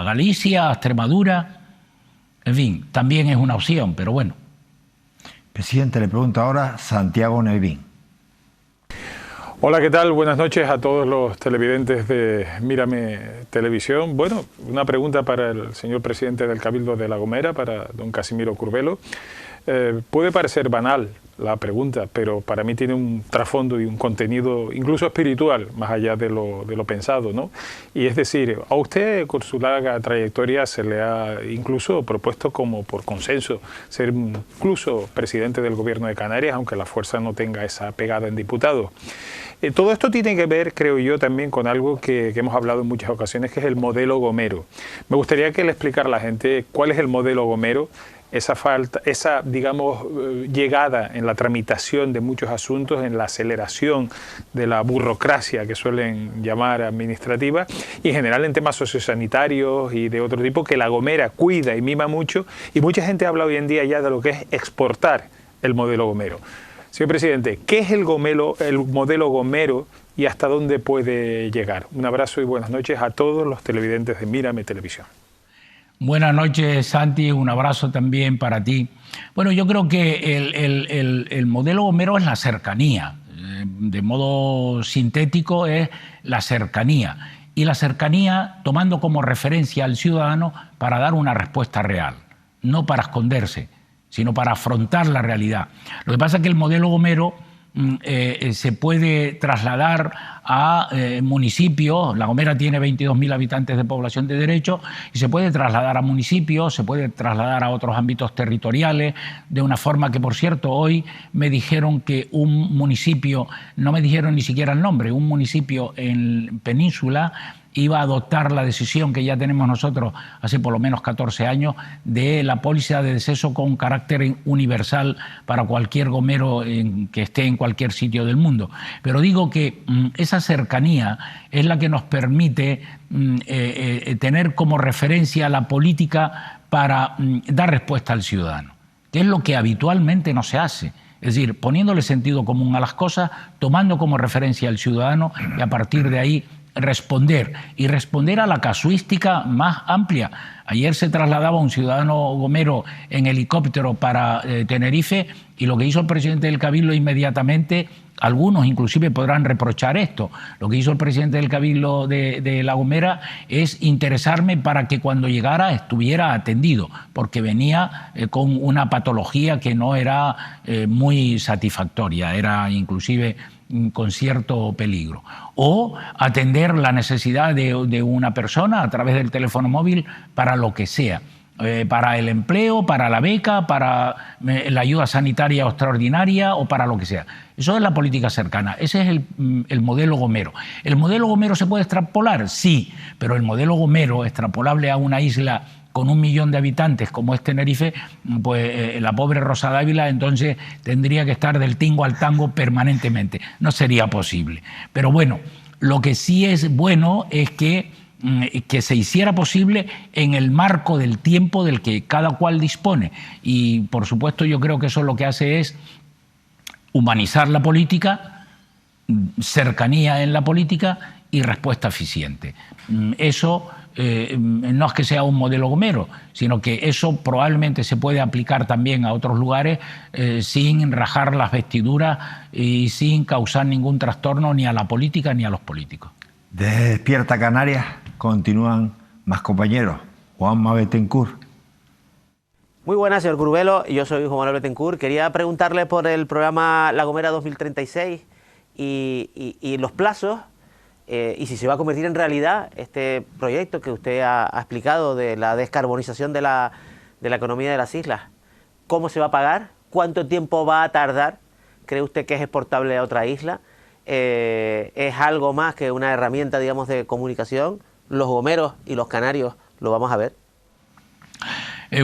Speaker 2: Galicia, a Extremadura? En fin, también es una opción, pero bueno.
Speaker 1: Presidente, le pregunto ahora Santiago Nevín.
Speaker 8: Hola, ¿qué tal? Buenas noches a todos los televidentes de Mírame Televisión. Bueno, una pregunta para el señor presidente del Cabildo de La Gomera, para don Casimiro Curbelo. Puede parecer banal la pregunta, pero para mí tiene un trasfondo y un contenido incluso espiritual, más allá de lo pensado, ¿no? Y es decir, a usted con su larga trayectoria se le ha incluso propuesto como por consenso ser incluso presidente del Gobierno de Canarias, aunque la fuerza no tenga esa pegada en diputados. Todo esto tiene que ver, creo yo, también con algo que hemos hablado en muchas ocasiones, que es el modelo Gomero. Me gustaría que le explicara a la gente cuál es el modelo Gomero, esa digamos, llegada en la tramitación de muchos asuntos, en la aceleración de la burocracia que suelen llamar administrativa, y en general en temas sociosanitarios y de otro tipo, que La Gomera cuida y mima mucho, y mucha gente habla hoy en día ya de lo que es exportar el modelo Gomero. Señor presidente, ¿qué es el modelo Gomero y hasta dónde puede llegar? Un abrazo y buenas noches a todos los televidentes de Mírame Televisión.
Speaker 2: Buenas noches, Santi, un abrazo también para ti. Bueno, yo creo que el modelo Gomero es la cercanía. de modo sintético, es la cercanía. Y la cercanía tomando como referencia al ciudadano para dar una respuesta real, no para esconderse, sino para afrontar la realidad. Lo que pasa es que el modelo Gomero se puede trasladar a municipios. La Gomera tiene 22.000 habitantes de población de derecho y se puede trasladar a municipios, se puede trasladar a otros ámbitos territoriales, de una forma que, por cierto, hoy me dijeron que un municipio, no me dijeron ni siquiera el nombre, un municipio en Península iba a adoptar la decisión que ya tenemos nosotros hace por lo menos 14 años de la póliza de deceso con carácter universal para cualquier gomero que esté en cualquier sitio del mundo. Pero digo que esa cercanía es la que nos permite tener como referencia la política para dar respuesta al ciudadano, que es lo que habitualmente no se hace. Es decir, poniéndole sentido común a las cosas, tomando como referencia al ciudadano y a partir de ahí responder a la casuística más amplia. Ayer se trasladaba un ciudadano gomero en helicóptero para Tenerife y lo que hizo el presidente del Cabildo inmediatamente, algunos inclusive podrán reprochar esto, lo que hizo el presidente del Cabildo de La Gomera es interesarme para que cuando llegara estuviera atendido, porque venía con una patología que no era muy satisfactoria, era inclusive con cierto peligro. O atender la necesidad de una persona a través del teléfono móvil para lo que sea, para el empleo, para la beca, para la ayuda sanitaria extraordinaria o para lo que sea. Eso es la política cercana, ese es el modelo Gomero. ¿El modelo Gomero se puede extrapolar? Sí, pero el modelo Gomero extrapolable a una isla con 1 millón de habitantes como es Tenerife, pues la pobre Rosa Dávila entonces tendría que estar del tingo al tango permanentemente. No sería posible. Pero bueno, lo que sí es bueno es que se hiciera posible en el marco del tiempo del que cada cual dispone. Y por supuesto yo creo que eso lo que hace es humanizar la política, cercanía en la política y respuesta eficiente. Eso no es que sea un modelo Gomero, sino que eso probablemente se puede aplicar también a otros lugares sin rajar las vestiduras y sin causar ningún trastorno ni a la política ni a los políticos.
Speaker 1: Desde Despierta Canarias continúan más compañeros. Juanma Betancourt.
Speaker 9: Muy buenas, señor Curbelo. Yo soy Juan Manuel Betancourt. Quería preguntarle por el programa La Gomera 2036 y los plazos. Y si se va a convertir en realidad este proyecto que usted ha explicado de la descarbonización de la economía de las islas. ¿Cómo se va a pagar? ¿Cuánto tiempo va a tardar? ¿Cree usted que es exportable a otra isla? ¿Es algo más que una herramienta, digamos, de comunicación? ¿Los gomeros y los canarios lo vamos a ver?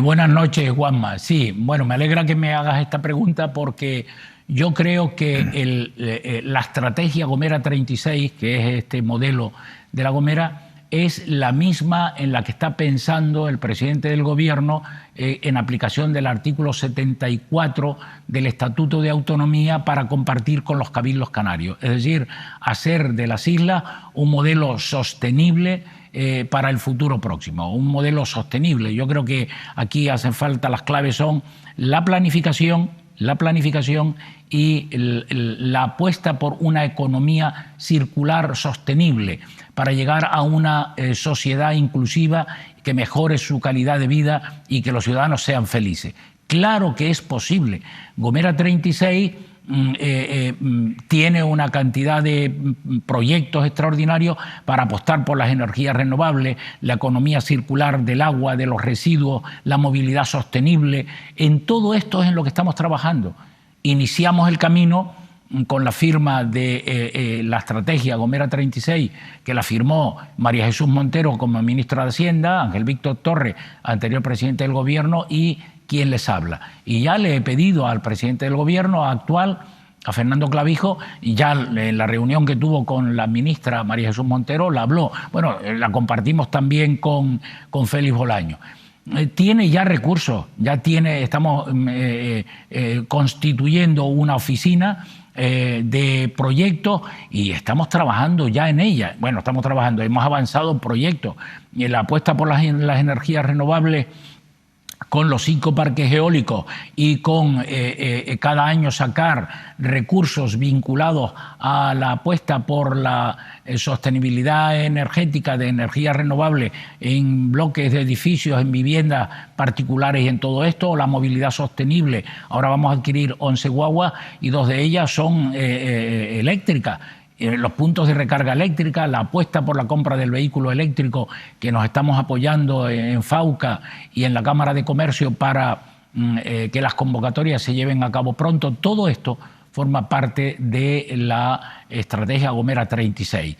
Speaker 2: Buenas noches, Juanma. Sí, bueno, me alegra que me hagas esta pregunta porque yo creo que la estrategia Gomera 36, que es este modelo de La Gomera, es la misma en la que está pensando el presidente del Gobierno en aplicación del artículo 74 del Estatuto de Autonomía para compartir con los cabildos canarios. Es decir, hacer de las islas un modelo sostenible para el futuro próximo, un modelo sostenible. Yo creo que aquí hacen falta, las claves son la planificación y la apuesta por una economía circular sostenible para llegar a una sociedad inclusiva que mejore su calidad de vida y que los ciudadanos sean felices. Claro que es posible. Gomera 36 tiene una cantidad de proyectos extraordinarios para apostar por las energías renovables, la economía circular del agua, de los residuos, la movilidad sostenible. En todo esto es en lo que estamos trabajando. Iniciamos el camino con la firma de la estrategia Gomera 36, que la firmó María Jesús Montero como ministra de Hacienda, Ángel Víctor Torres, anterior presidente del Gobierno, y quien les habla. Y ya le he pedido al presidente del Gobierno actual, a Fernando Clavijo, y ya en la reunión que tuvo con la ministra María Jesús Montero, la habló. Bueno, la compartimos también con Félix Bolaño. Tiene ya recursos, estamos constituyendo una oficina de proyectos y estamos trabajando ya en ella. Bueno, hemos avanzado en proyectos. La apuesta por las energías renovables con los 5 parques eólicos y con cada año sacar recursos vinculados a la apuesta por la sostenibilidad energética de energía renovable en bloques de edificios, en viviendas particulares y en todo esto, o la movilidad sostenible. Ahora vamos a adquirir 11 guaguas y 2 de ellas son eléctricas. Los puntos de recarga eléctrica, la apuesta por la compra del vehículo eléctrico que nos estamos apoyando en FAUCA y en la Cámara de Comercio para que las convocatorias se lleven a cabo pronto, todo esto forma parte de la estrategia Gomera 36.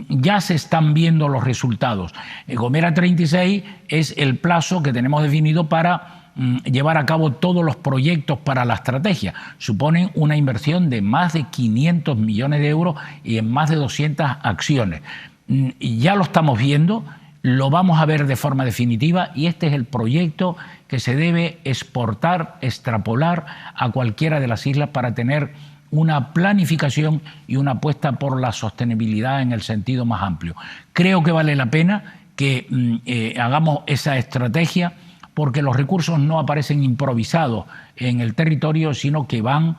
Speaker 2: Ya se están viendo los resultados. Gomera 36 es el plazo que tenemos definido para llevar a cabo todos los proyectos para la estrategia. Suponen una inversión de más de 500 millones de euros y en más de 200 acciones. Y ya lo estamos viendo, lo vamos a ver de forma definitiva y este es el proyecto que se debe exportar, extrapolar a cualquiera de las islas para tener una planificación y una apuesta por la sostenibilidad en el sentido más amplio. Creo que vale la pena que hagamos esa estrategia porque los recursos no aparecen improvisados en el territorio, sino que van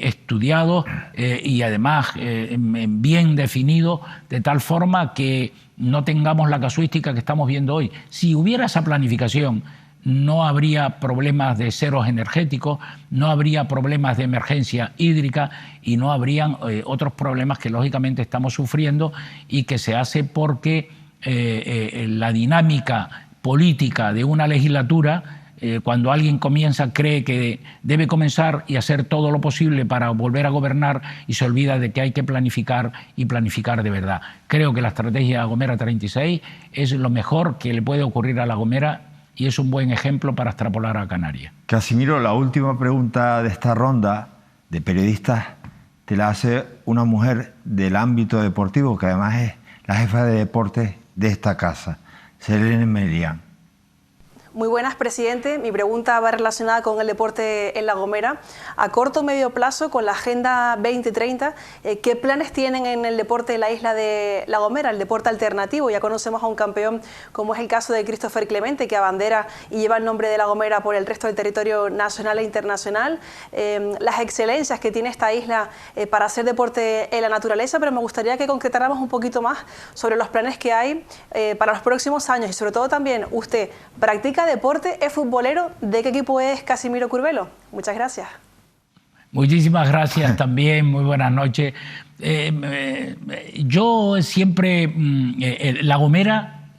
Speaker 2: estudiados y además bien definidos, de tal forma que no tengamos la casuística que estamos viendo hoy. Si hubiera esa planificación, no habría problemas de ceros energéticos, no habría problemas de emergencia hídrica y no habrían otros problemas que lógicamente estamos sufriendo y que se hace porque la dinámica política de una legislatura, cuando alguien comienza, cree que debe comenzar y hacer todo lo posible para volver a gobernar y se olvida de que hay que planificar y planificar de verdad. Creo que la estrategia Gomera 36 es lo mejor que le puede ocurrir a La Gomera y es un buen ejemplo para extrapolar a Canarias.
Speaker 1: Casimiro, la última pregunta de esta ronda de periodistas te la hace una mujer del ámbito deportivo, que además es la jefa de deportes de esta casa, Selene Melián.
Speaker 10: Muy buenas, presidente. Mi pregunta va relacionada con el deporte en La Gomera. A corto o medio plazo, con la Agenda 2030, ¿qué planes tienen en el deporte de la isla de La Gomera, el deporte alternativo? Ya conocemos a un campeón como es el caso de Christopher Clemente, que abandera y lleva el nombre de La Gomera por el resto del territorio nacional e internacional. Las excelencias que tiene esta isla para hacer deporte en la naturaleza, pero me gustaría que concretáramos un poquito más sobre los planes que hay para los próximos años y sobre todo también, usted practica deporte, es futbolero. ¿De qué equipo es Casimiro Curbelo? Muchas gracias.
Speaker 2: Muchísimas gracias también, muy buenas noches. Yo siempre, La Gomera,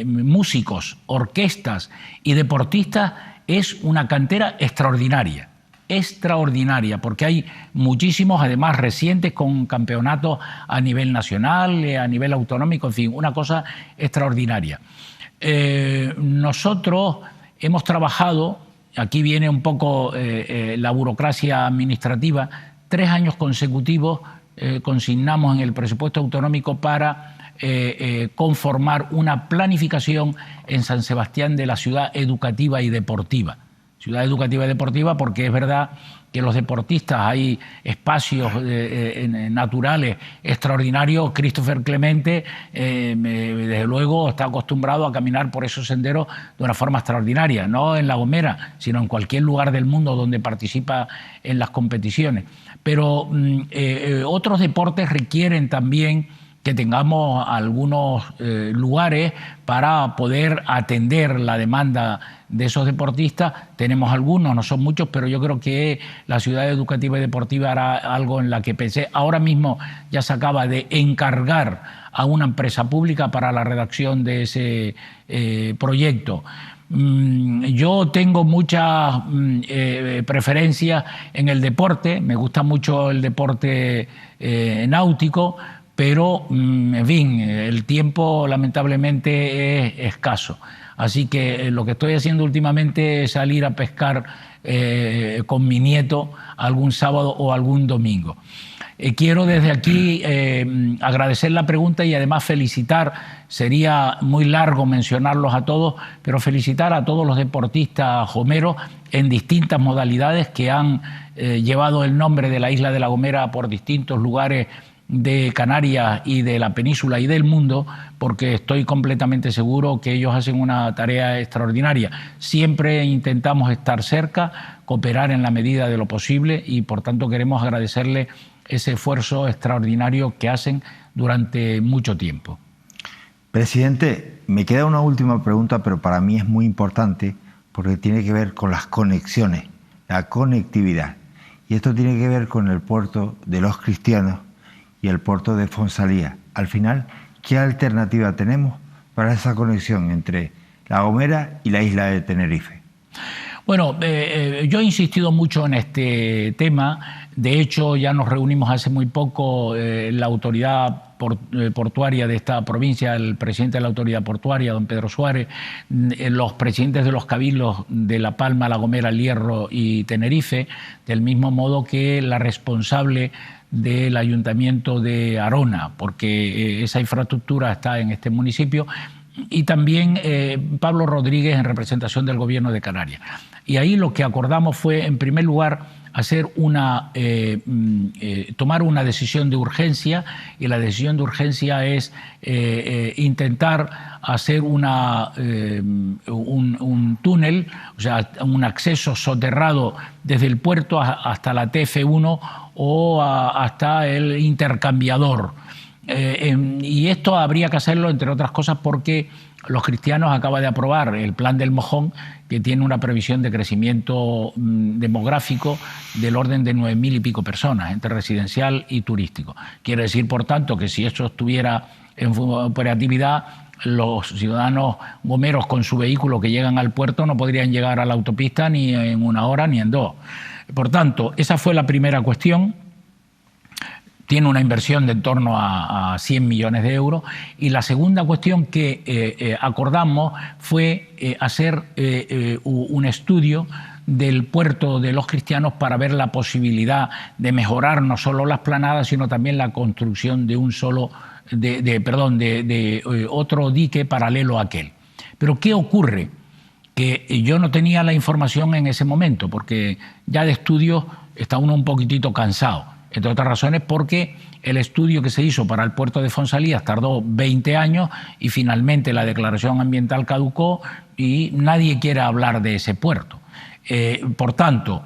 Speaker 2: músicos, orquestas y deportistas es una cantera extraordinaria, porque hay muchísimos, además recientes, con campeonatos a nivel nacional, a nivel autonómico, en fin, una cosa extraordinaria. Nosotros hemos trabajado, aquí viene un poco la burocracia administrativa, 3 años consecutivos consignamos en el presupuesto autonómico para conformar una planificación en San Sebastián de la ciudad educativa y deportiva. Ciudad educativa y deportiva porque es verdad que los deportistas hay espacios naturales extraordinarios. Christopher Clemente, desde luego, está acostumbrado a caminar por esos senderos de una forma extraordinaria, no en La Gomera, sino en cualquier lugar del mundo donde participa en las competiciones. Pero otros deportes requieren también que tengamos algunos lugares para poder atender la demanda de esos deportistas. Tenemos algunos, no son muchos, pero yo creo que la ciudad educativa y deportiva era algo en la que pensé. Ahora mismo ya se acaba de encargar a una empresa pública para la redacción de ese proyecto. Yo tengo muchas preferencias en el deporte, me gusta mucho el deporte náutico, pero, en fin, el tiempo lamentablemente es escaso. Así que lo que estoy haciendo últimamente es salir a pescar con mi nieto algún sábado o algún domingo. Quiero desde aquí agradecer la pregunta y además felicitar, sería muy largo mencionarlos a todos, pero felicitar a todos los deportistas gomeros en distintas modalidades que han llevado el nombre de la isla de La Gomera por distintos lugares de Canarias y de la península y del mundo, porque estoy completamente seguro que ellos hacen una tarea extraordinaria. Siempre intentamos estar cerca, cooperar en la medida de lo posible y por tanto queremos agradecerle ese esfuerzo extraordinario que hacen durante mucho tiempo.
Speaker 1: Presidente, me queda una última pregunta, pero para mí es muy importante porque tiene que ver con las conexiones, la conectividad. Y esto tiene que ver con el puerto de Los Cristianos y el puerto de Fonsalía. Al final, ¿qué alternativa tenemos para esa conexión entre La Gomera y la isla de Tenerife?
Speaker 2: Bueno, yo he insistido mucho en este tema. De hecho, ya nos reunimos hace muy poco la autoridad portuaria de esta provincia, el presidente de la autoridad portuaria, don Pedro Suárez, los presidentes de los cabildos de La Palma, La Gomera, El Hierro y Tenerife, del mismo modo que la responsable del ayuntamiento de Arona, porque esa infraestructura está en este municipio, y también Pablo Rodríguez en representación del Gobierno de Canarias. Y ahí lo que acordamos fue, en primer lugar, tomar una decisión de urgencia, y la decisión de urgencia es intentar hacer un túnel, o sea, un acceso soterrado desde el puerto hasta la TF1 o hasta el intercambiador. Y esto habría que hacerlo, entre otras cosas, porque Los Cristianos acaba de aprobar el Plan del Mojón, que tiene una previsión de crecimiento demográfico del orden de 9.000 y pico personas, entre residencial y turístico. Quiere decir, por tanto, que si esto estuviera en operatividad, los ciudadanos gomeros con su vehículo que llegan al puerto no podrían llegar a la autopista ni en 1 hora ni en 2. Por tanto, esa fue la primera cuestión. Tiene una inversión de en torno a 100 millones de euros. Y la segunda cuestión que acordamos fue hacer un estudio del puerto de Los Cristianos para ver la posibilidad de mejorar no solo las planadas, sino también la construcción de otro dique paralelo a aquel. Pero ¿qué ocurre? Que yo no tenía la información en ese momento, porque ya de estudio está uno un poquitito cansado. Entre otras razones porque el estudio que se hizo para el puerto de Fonsalías tardó 20 años y finalmente la declaración ambiental caducó y nadie quiere hablar de ese puerto. Por tanto,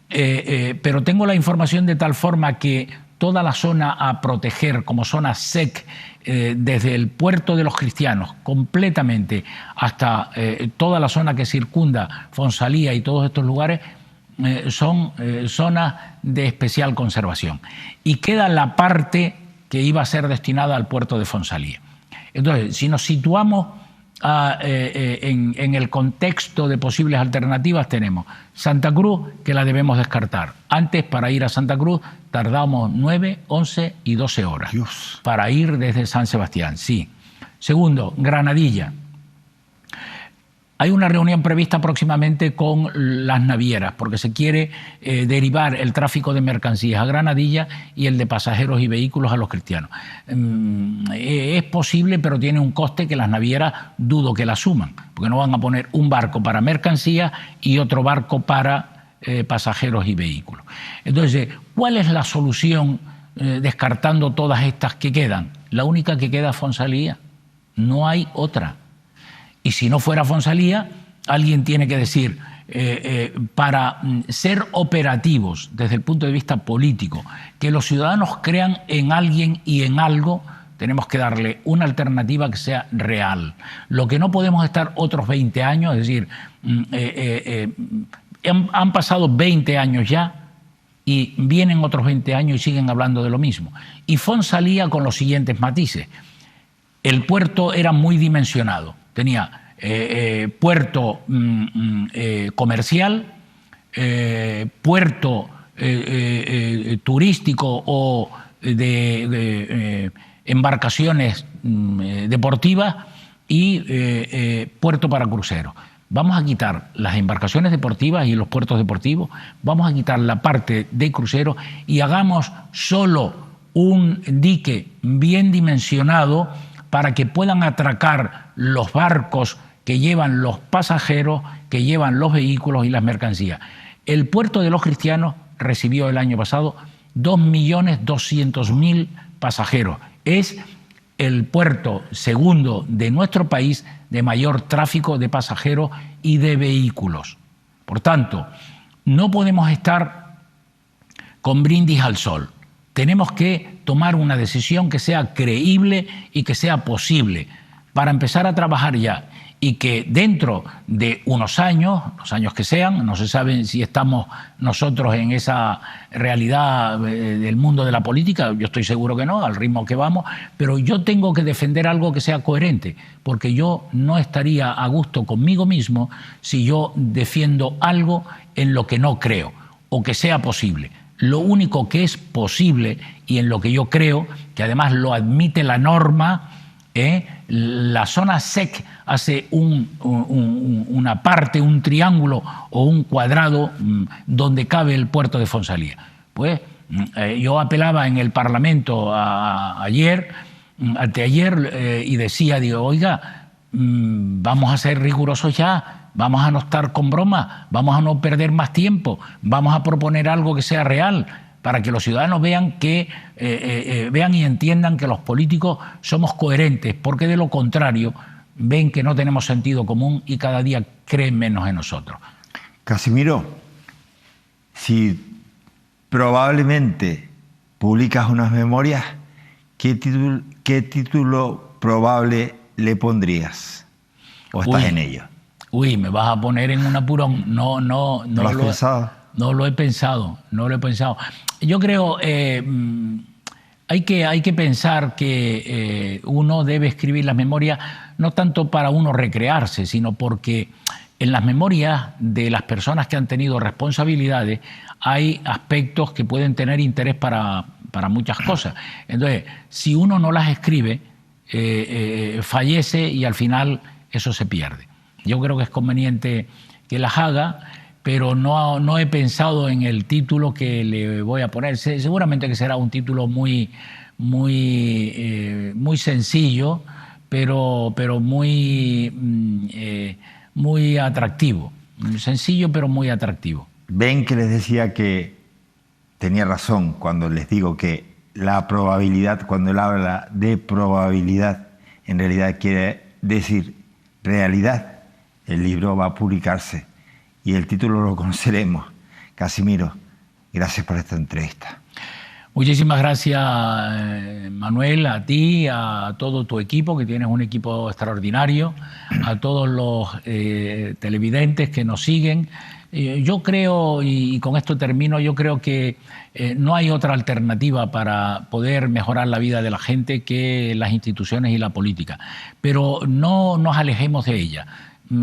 Speaker 2: pero tengo la información de tal forma que toda la zona a proteger como zona SEC, desde el puerto de Los Cristianos completamente hasta toda la zona que circunda Fonsalía y todos estos lugares, son zonas de especial conservación. Y queda la parte que iba a ser destinada al puerto de Fonsalía. Entonces, si nos situamos en el contexto de posibles alternativas, tenemos Santa Cruz, que la debemos descartar. Antes, para ir a Santa Cruz, tardamos 9, 11 y 12 horas.
Speaker 1: Dios. Para
Speaker 2: ir desde San Sebastián, sí. Segundo, Granadilla. Hay una reunión prevista próximamente con las navieras, porque se quiere derivar el tráfico de mercancías a Granadilla y el de pasajeros y vehículos a Los Cristianos. Es posible, pero tiene un coste que las navieras dudo que la asuman, porque no van a poner un barco para mercancías y otro barco para pasajeros y vehículos. Entonces, ¿cuál es la solución descartando todas estas que quedan? La única que queda es Fonsalía, no hay otra. Y si no fuera Fonsalía, alguien tiene que decir, para ser operativos desde el punto de vista político, que los ciudadanos crean en alguien y en algo, tenemos que darle una alternativa que sea real. Lo que no podemos estar otros 20 años, es decir, han pasado 20 años ya y vienen otros 20 años y siguen hablando de lo mismo. Y Fonsalía con los siguientes matices. El puerto era muy dimensionado. Tenía puerto comercial, puerto turístico o de embarcaciones deportivas y puerto para cruceros. Vamos a quitar las embarcaciones deportivas y los puertos deportivos, vamos a quitar la parte de cruceros y hagamos solo un dique bien dimensionado para que puedan atracar los barcos que llevan los pasajeros, que llevan los vehículos y las mercancías. El puerto de Los Cristianos recibió el año pasado 2.200.000 pasajeros. Es el puerto segundo de nuestro país de mayor tráfico de pasajeros y de vehículos. Por tanto, no podemos estar con brindis al sol. Tenemos que tomar una decisión que sea creíble y que sea posible para empezar a trabajar ya, y que dentro de unos años, los años que sean, no se sabe si estamos nosotros en esa realidad del mundo de la política, yo estoy seguro que no, al ritmo que vamos, pero yo tengo que defender algo que sea coherente, porque yo no estaría a gusto conmigo mismo si yo defiendo algo en lo que no creo o que sea posible. Lo único que es posible y en lo que yo creo, que además lo admite la norma, la zona SEC hace una parte, un triángulo o un cuadrado donde cabe el puerto de Fonsalía. Pues yo apelaba en el Parlamento anteayer, y decía, digo, oiga, vamos a ser rigurosos ya, vamos a no estar con bromas, vamos a no perder más tiempo, vamos a proponer algo que sea real, para que los ciudadanos vean y entiendan que los políticos somos coherentes, porque de lo contrario ven que no tenemos sentido común y cada día creen menos en nosotros.
Speaker 1: Casimiro, si probablemente publicas unas memorias, ¿qué título probable le pondrías? ¿O estás en ello?
Speaker 2: Uy, me vas a poner en un apurón. No
Speaker 1: ¿Lo has pensado?
Speaker 2: No lo he pensado. Yo creo hay que pensar que uno debe escribir las memorias no tanto para uno recrearse, sino porque en las memorias de las personas que han tenido responsabilidades hay aspectos que pueden tener interés para muchas cosas. Entonces, si uno no las escribe, fallece y al final eso se pierde. Yo creo que es conveniente que las haga, pero no he pensado en el título que le voy a poner. Seguramente que será un título muy sencillo, pero muy atractivo. Sencillo, pero muy atractivo.
Speaker 1: Ven que les decía que tenía razón cuando les digo que la probabilidad, cuando él habla de probabilidad, en realidad quiere decir realidad. El libro va a publicarse y el título lo conoceremos. Casimiro, gracias por esta entrevista.
Speaker 2: Muchísimas gracias, Manuel, a ti, a todo tu equipo, que tienes un equipo extraordinario, a todos los televidentes que nos siguen. Yo creo, y con esto termino, yo creo que no hay otra alternativa para poder mejorar la vida de la gente que las instituciones y la política. Pero no nos alejemos de ella.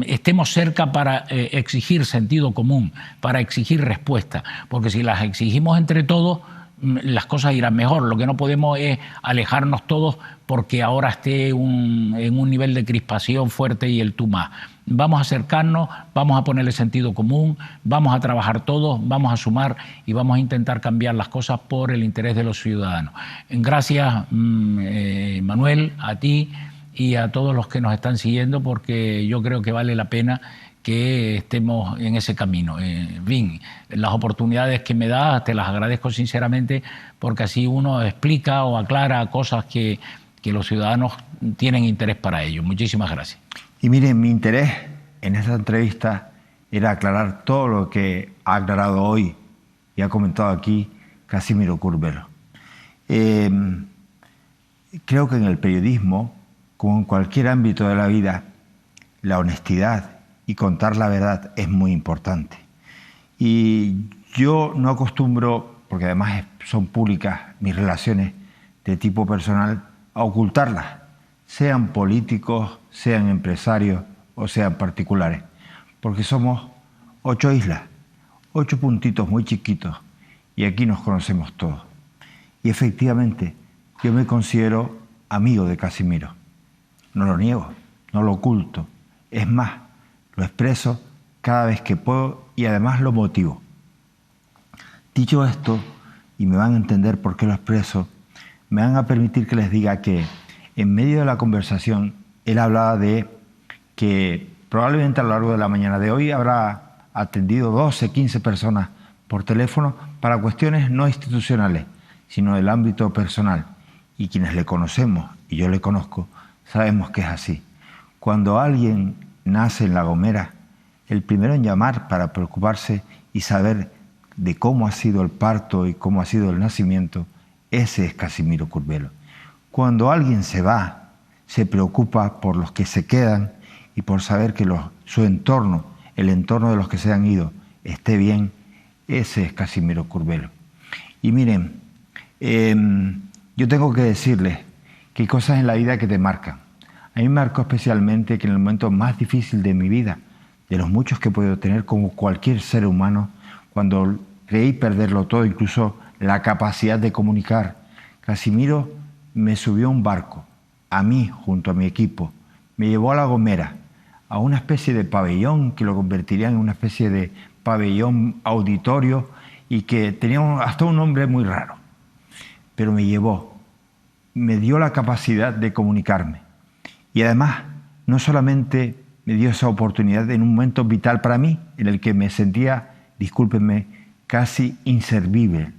Speaker 2: Estemos cerca para exigir sentido común, para exigir respuesta, porque si las exigimos entre todos, las cosas irán mejor. Lo que no podemos es alejarnos todos porque ahora esté en un nivel de crispación fuerte y el tú más. Vamos a acercarnos, vamos a ponerle sentido común, vamos a trabajar todos, vamos a sumar y vamos a intentar cambiar las cosas por el interés de los ciudadanos. Gracias, Manuel, a ti y a todos los que nos están siguiendo, porque yo creo que vale la pena que estemos en ese camino. En fin, las oportunidades que me das te las agradezco sinceramente, porque así uno explica o aclara cosas que los ciudadanos tienen interés para ello. Muchísimas gracias.
Speaker 1: Y miren, mi interés en esta entrevista era aclarar todo lo que ha aclarado hoy y ha comentado aquí Casimiro Curbelo. Creo que en el periodismo, como en cualquier ámbito de la vida, la honestidad y contar la verdad es muy importante. Y yo no acostumbro, porque además son públicas mis relaciones de tipo personal, a ocultarlas, sean políticos, sean empresarios o sean particulares, porque somos 8 islas, 8 puntitos muy chiquitos, y aquí nos conocemos todos. Y efectivamente, yo me considero amigo de Casimiro. No lo niego, no lo oculto. Es más, lo expreso cada vez que puedo y además lo motivo. Dicho esto, y me van a entender por qué lo expreso, me van a permitir que les diga que en medio de la conversación él hablaba de que probablemente a lo largo de la mañana de hoy habrá atendido 12, 15 personas por teléfono para cuestiones no institucionales, sino del ámbito personal. y quienes le conocemos, y yo le conozco, sabemos que es así. Cuando alguien nace en La Gomera, el primero en llamar para preocuparse y saber de cómo ha sido el parto y cómo ha sido el nacimiento, ese es Casimiro Curbelo. Cuando alguien se va, se preocupa por los que se quedan y por saber que su entorno, el entorno de los que se han ido, esté bien. Ese es Casimiro Curbelo. Y miren, yo tengo que decirles que hay cosas en la vida que te marcan. A mí me marcó especialmente que en el momento más difícil de mi vida, de los muchos que he podido tener como cualquier ser humano, cuando creí perderlo todo, incluso la capacidad de comunicar, Casimiro me subió a un barco, a mí junto a mi equipo, me llevó a La Gomera, a una especie de pabellón que lo convertiría en una especie de pabellón auditorio y que tenía hasta un nombre muy raro. Pero me llevó, me dio la capacidad de comunicarme y además no solamente me dio esa oportunidad en un momento vital para mí, en el que me sentía, discúlpenme, casi inservible,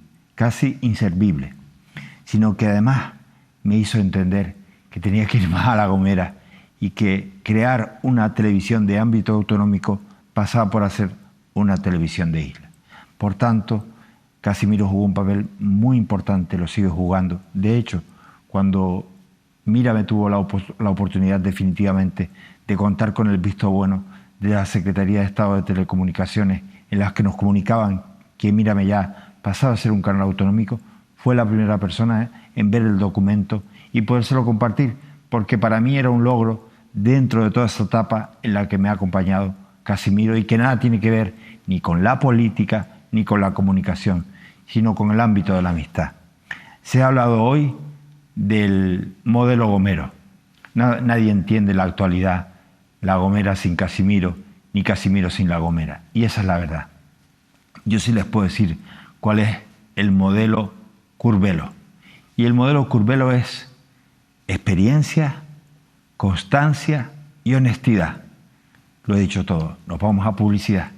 Speaker 1: sino que además me hizo entender que tenía que ir más a La Gomera y que crear una televisión de ámbito autonómico pasaba por hacer una televisión de isla. Por tanto, Casimiro jugó un papel muy importante, lo sigue jugando. De hecho, cuando Mírame tuvo la oportunidad definitivamente de contar con el visto bueno de la Secretaría de Estado de Telecomunicaciones, en las que nos comunicaban que Mírame ya pasaba a ser un canal autonómico, fue la primera persona en ver el documento y podérselo compartir, porque para mí era un logro dentro de toda esa etapa en la que me ha acompañado Casimiro y que nada tiene que ver ni con la política ni con la comunicación, sino con el ámbito de la amistad. Se ha hablado hoy del modelo Gomero. Nadie entiende la actualidad La Gomera sin Casimiro, ni Casimiro sin La Gomera. Y esa es la verdad. Yo sí les puedo decir cuál es el modelo Curbelo. Y el modelo Curbelo es experiencia, constancia y honestidad. Lo he dicho todo. Nos vamos a publicidad.